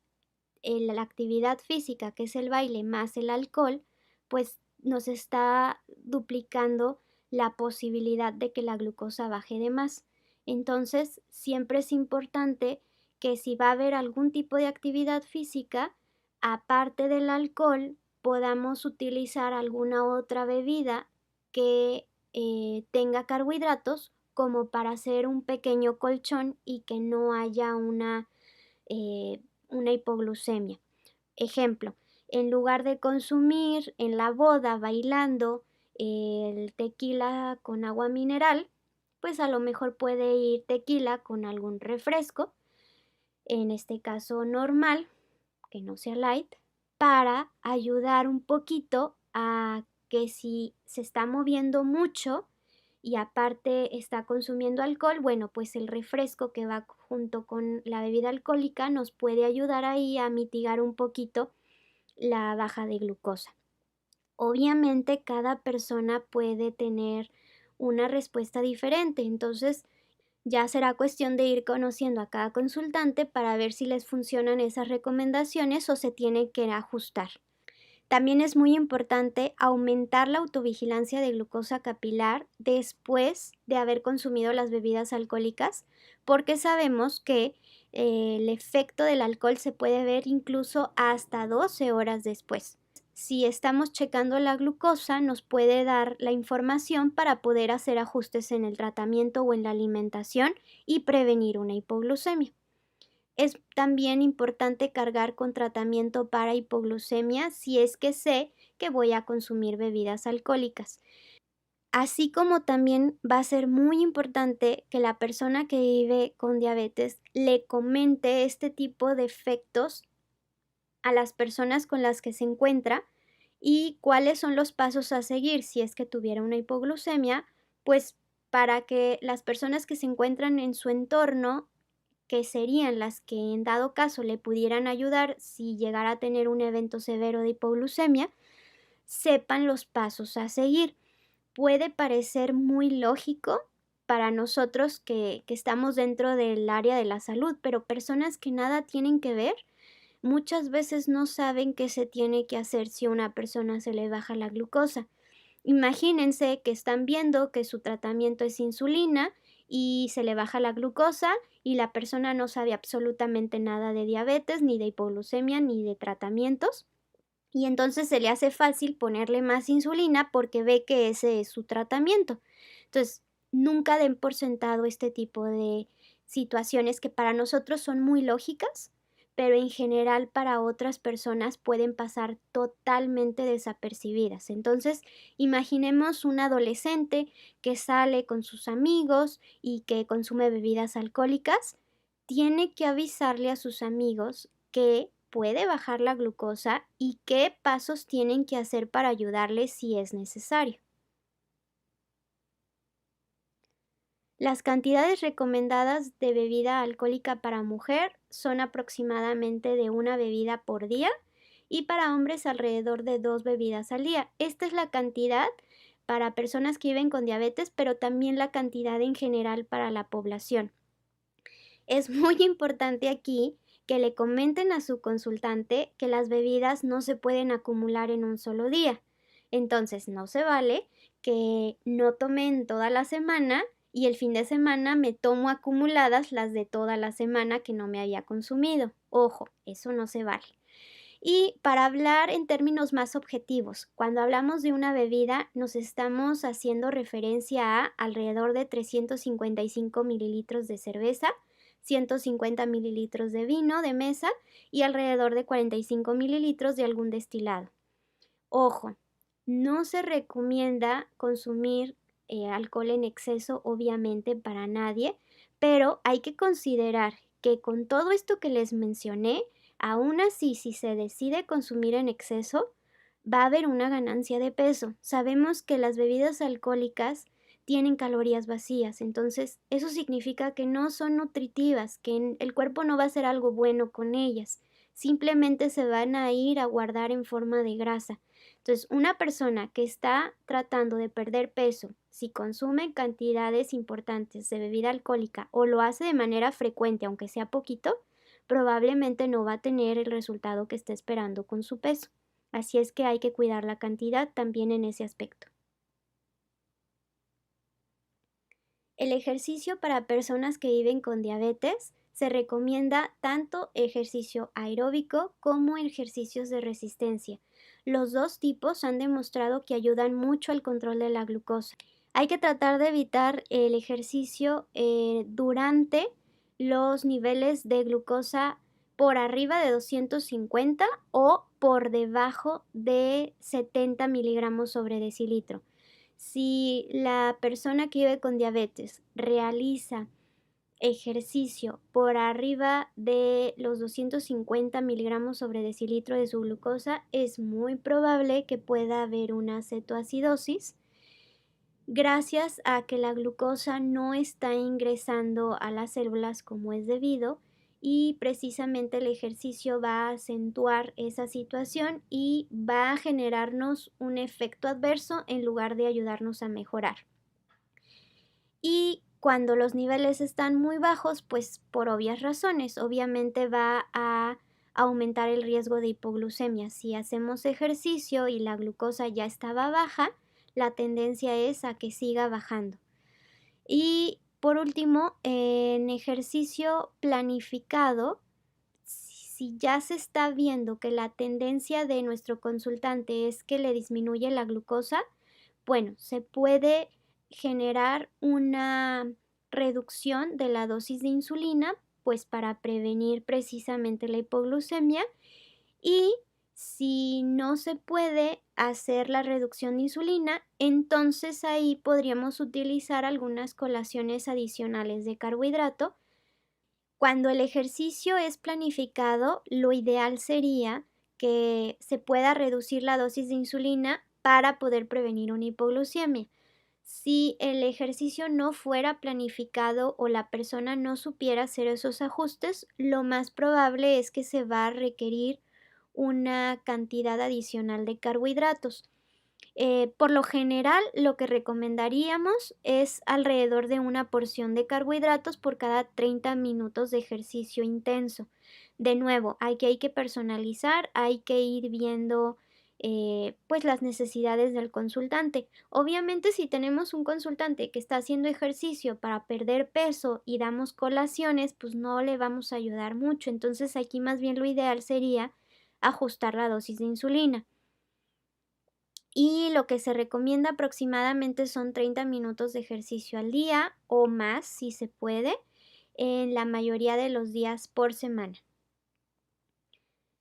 S1: la actividad física, que es el baile más el alcohol, pues nos está duplicando la posibilidad de que la glucosa baje de más. Entonces, siempre es importante que si va a haber algún tipo de actividad física, aparte del alcohol, podamos utilizar alguna otra bebida que tenga carbohidratos como para hacer un pequeño colchón y que no haya una hipoglucemia. Ejemplo, en lugar de consumir en la boda bailando el tequila con agua mineral, pues a lo mejor puede ir tequila con algún refresco, en este caso normal, que no sea light, para ayudar un poquito a que si se está moviendo mucho y aparte está consumiendo alcohol, bueno, pues el refresco que va junto con la bebida alcohólica nos puede ayudar ahí a mitigar un poquito la baja de glucosa. Obviamente cada persona puede tener una respuesta diferente, entonces ya será cuestión de ir conociendo a cada consultante para ver si les funcionan esas recomendaciones o se tiene que ajustar. También es muy importante aumentar la autovigilancia de glucosa capilar después de haber consumido las bebidas alcohólicas, porque sabemos que el efecto del alcohol se puede ver incluso hasta 12 horas después. Si estamos checando la glucosa, nos puede dar la información para poder hacer ajustes en el tratamiento o en la alimentación y prevenir una hipoglucemia. Es también importante cargar con tratamiento para hipoglucemia si es que sé que voy a consumir bebidas alcohólicas. Así como también va a ser muy importante que la persona que vive con diabetes le comente este tipo de efectos a las personas con las que se encuentra y cuáles son los pasos a seguir si es que tuviera una hipoglucemia, pues para que las personas que se encuentran en su entorno que serían las que en dado caso le pudieran ayudar si llegara a tener un evento severo de hipoglucemia, sepan los pasos a seguir. Puede parecer muy lógico para nosotros que estamos dentro del área de la salud, pero personas que nada tienen que ver muchas veces no saben qué se tiene que hacer si a una persona se le baja la glucosa. Imagínense que están viendo que su tratamiento es insulina y se le baja la glucosa y la persona no sabe absolutamente nada de diabetes, ni de hipoglucemia, ni de tratamientos. Y entonces se le hace fácil ponerle más insulina porque ve que ese es su tratamiento. Entonces, nunca den por sentado este tipo de situaciones que para nosotros son muy lógicas, pero en general para otras personas pueden pasar totalmente desapercibidas. Entonces, imaginemos un adolescente que sale con sus amigos y que consume bebidas alcohólicas, tiene que avisarle a sus amigos que puede bajar la glucosa y qué pasos tienen que hacer para ayudarle si es necesario. Las cantidades recomendadas de bebida alcohólica para mujer son aproximadamente de una bebida por día y para hombres alrededor de 2 bebidas al día. Esta es la cantidad para personas que viven con diabetes, pero también la cantidad en general para la población. Es muy importante aquí que le comenten a su consultante que las bebidas no se pueden acumular en un solo día. Entonces, no se vale que no tomen toda la semana y el fin de semana me tomo acumuladas las de toda la semana que no me había consumido. Ojo, eso no se vale. Y para hablar en términos más objetivos, cuando hablamos de una bebida nos estamos haciendo referencia a alrededor de 355 mililitros de cerveza, 150 mililitros de vino de mesa y alrededor de 45 mililitros de algún destilado. Ojo, no se recomienda consumir alcohol en exceso, obviamente, para nadie, pero hay que considerar que con todo esto que les mencioné, aún así, si se decide consumir en exceso, va a haber una ganancia de peso. Sabemos que las bebidas alcohólicas tienen calorías vacías, entonces eso significa que no son nutritivas, que el cuerpo no va a hacer algo bueno con ellas, simplemente se van a ir a guardar en forma de grasa. Entonces, una persona que está tratando de perder peso, si consume cantidades importantes de bebida alcohólica o lo hace de manera frecuente, aunque sea poquito, probablemente no va a tener el resultado que está esperando con su peso. Así es que hay que cuidar la cantidad también en ese aspecto. El ejercicio para personas que viven con diabetes se recomienda tanto ejercicio aeróbico como ejercicios de resistencia. Los dos tipos han demostrado que ayudan mucho al control de la glucosa. Hay que tratar de evitar el ejercicio durante los niveles de glucosa por arriba de 250 o por debajo de 70 miligramos sobre decilitro. Si la persona que vive con diabetes realiza ejercicio por arriba de los 250 miligramos sobre decilitro de su glucosa, es muy probable que pueda haber una cetoacidosis gracias a que la glucosa no está ingresando a las células como es debido y precisamente el ejercicio va a acentuar esa situación y va a generarnos un efecto adverso en lugar de ayudarnos a mejorar. Y cuando los niveles están muy bajos, pues por obvias razones, obviamente va a aumentar el riesgo de hipoglucemia. Si hacemos ejercicio y la glucosa ya estaba baja, la tendencia es a que siga bajando. Y por último, en ejercicio planificado, si ya se está viendo que la tendencia de nuestro consultante es que le disminuye la glucosa, bueno, se puede generar una reducción de la dosis de insulina, pues para prevenir precisamente la hipoglucemia. Y si no se puede hacer la reducción de insulina, entonces ahí podríamos utilizar algunas colaciones adicionales de carbohidrato. Cuando el ejercicio es planificado, lo ideal sería que se pueda reducir la dosis de insulina para poder prevenir una hipoglucemia. Si el ejercicio no fuera planificado o la persona no supiera hacer esos ajustes, lo más probable es que se va a requerir una cantidad adicional de carbohidratos. Por lo general, lo que recomendaríamos es alrededor de una porción de carbohidratos por cada 30 minutos de ejercicio intenso. De nuevo, hay que personalizar, hay que ir viendo pues las necesidades del consultante. Obviamente, si tenemos un consultante que está haciendo ejercicio para perder peso y damos colaciones, pues no le vamos a ayudar mucho. Entonces, aquí más bien lo ideal sería ajustar la dosis de insulina. Y lo que se recomienda aproximadamente son 30 minutos de ejercicio al día o más, si se puede, en la mayoría de los días por semana.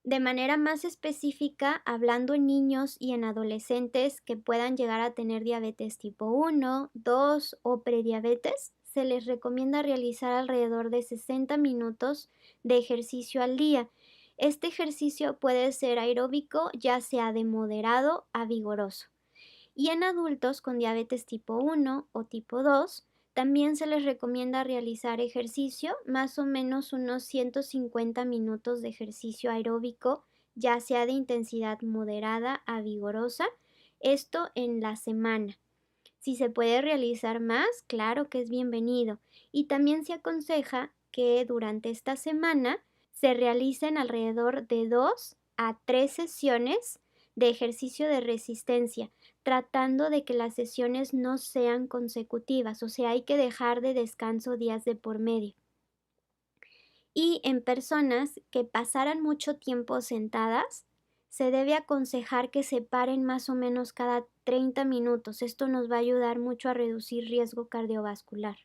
S1: De manera más específica, hablando en niños y en adolescentes que puedan llegar a tener diabetes tipo 1, 2 o prediabetes, se les recomienda realizar alrededor de 60 minutos de ejercicio al día. Este ejercicio puede ser aeróbico, ya sea de moderado a vigoroso. Y en adultos con diabetes tipo 1 o tipo 2, también se les recomienda realizar ejercicio, más o menos unos 150 minutos de ejercicio aeróbico, ya sea de intensidad moderada a vigorosa, esto en la semana. Si se puede realizar más, claro que es bienvenido. Y también se aconseja que durante esta semana se realicen alrededor de 2 a 3 sesiones de ejercicio de resistencia, tratando de que las sesiones no sean consecutivas, o sea, hay que dejar de descanso días de por medio. Y en personas que pasaran mucho tiempo sentadas, se debe aconsejar que se paren más o menos cada 30 minutos. Esto nos va a ayudar mucho a reducir riesgo cardiovascular.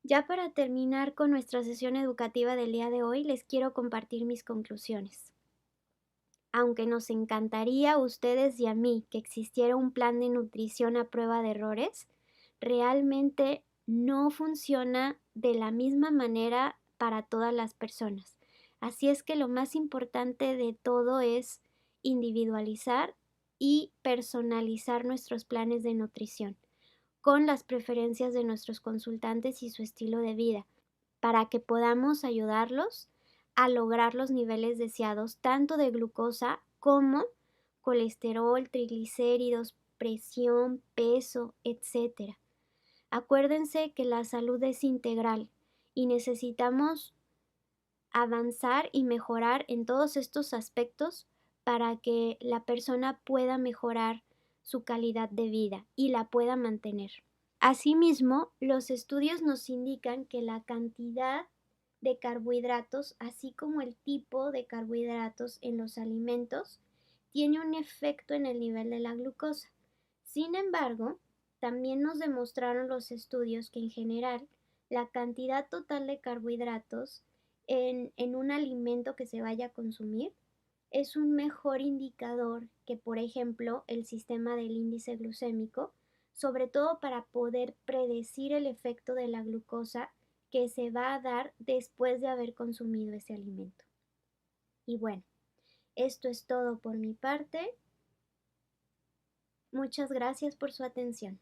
S1: Ya para terminar con nuestra sesión educativa del día de hoy, les quiero compartir mis conclusiones. Aunque nos encantaría a ustedes y a mí que existiera un plan de nutrición a prueba de errores, realmente no funciona de la misma manera para todas las personas. Así es que lo más importante de todo es individualizar y personalizar nuestros planes de nutrición con las preferencias de nuestros consultantes y su estilo de vida, para que podamos ayudarlos a lograr los niveles deseados tanto de glucosa como colesterol, triglicéridos, presión, peso, etcétera. Acuérdense que la salud es integral y necesitamos avanzar y mejorar en todos estos aspectos para que la persona pueda mejorar su calidad de vida y la pueda mantener. Asimismo, los estudios nos indican que la cantidad de carbohidratos, así como el tipo de carbohidratos en los alimentos, tiene un efecto en el nivel de la glucosa. Sin embargo, también nos demostraron los estudios que en general la cantidad total de carbohidratos en un alimento que se vaya a consumir es un mejor indicador que, por ejemplo, el sistema del índice glucémico, sobre todo para poder predecir el efecto de la glucosa que se va a dar después de haber consumido ese alimento. Y bueno, esto es todo por mi parte. Muchas gracias por su atención.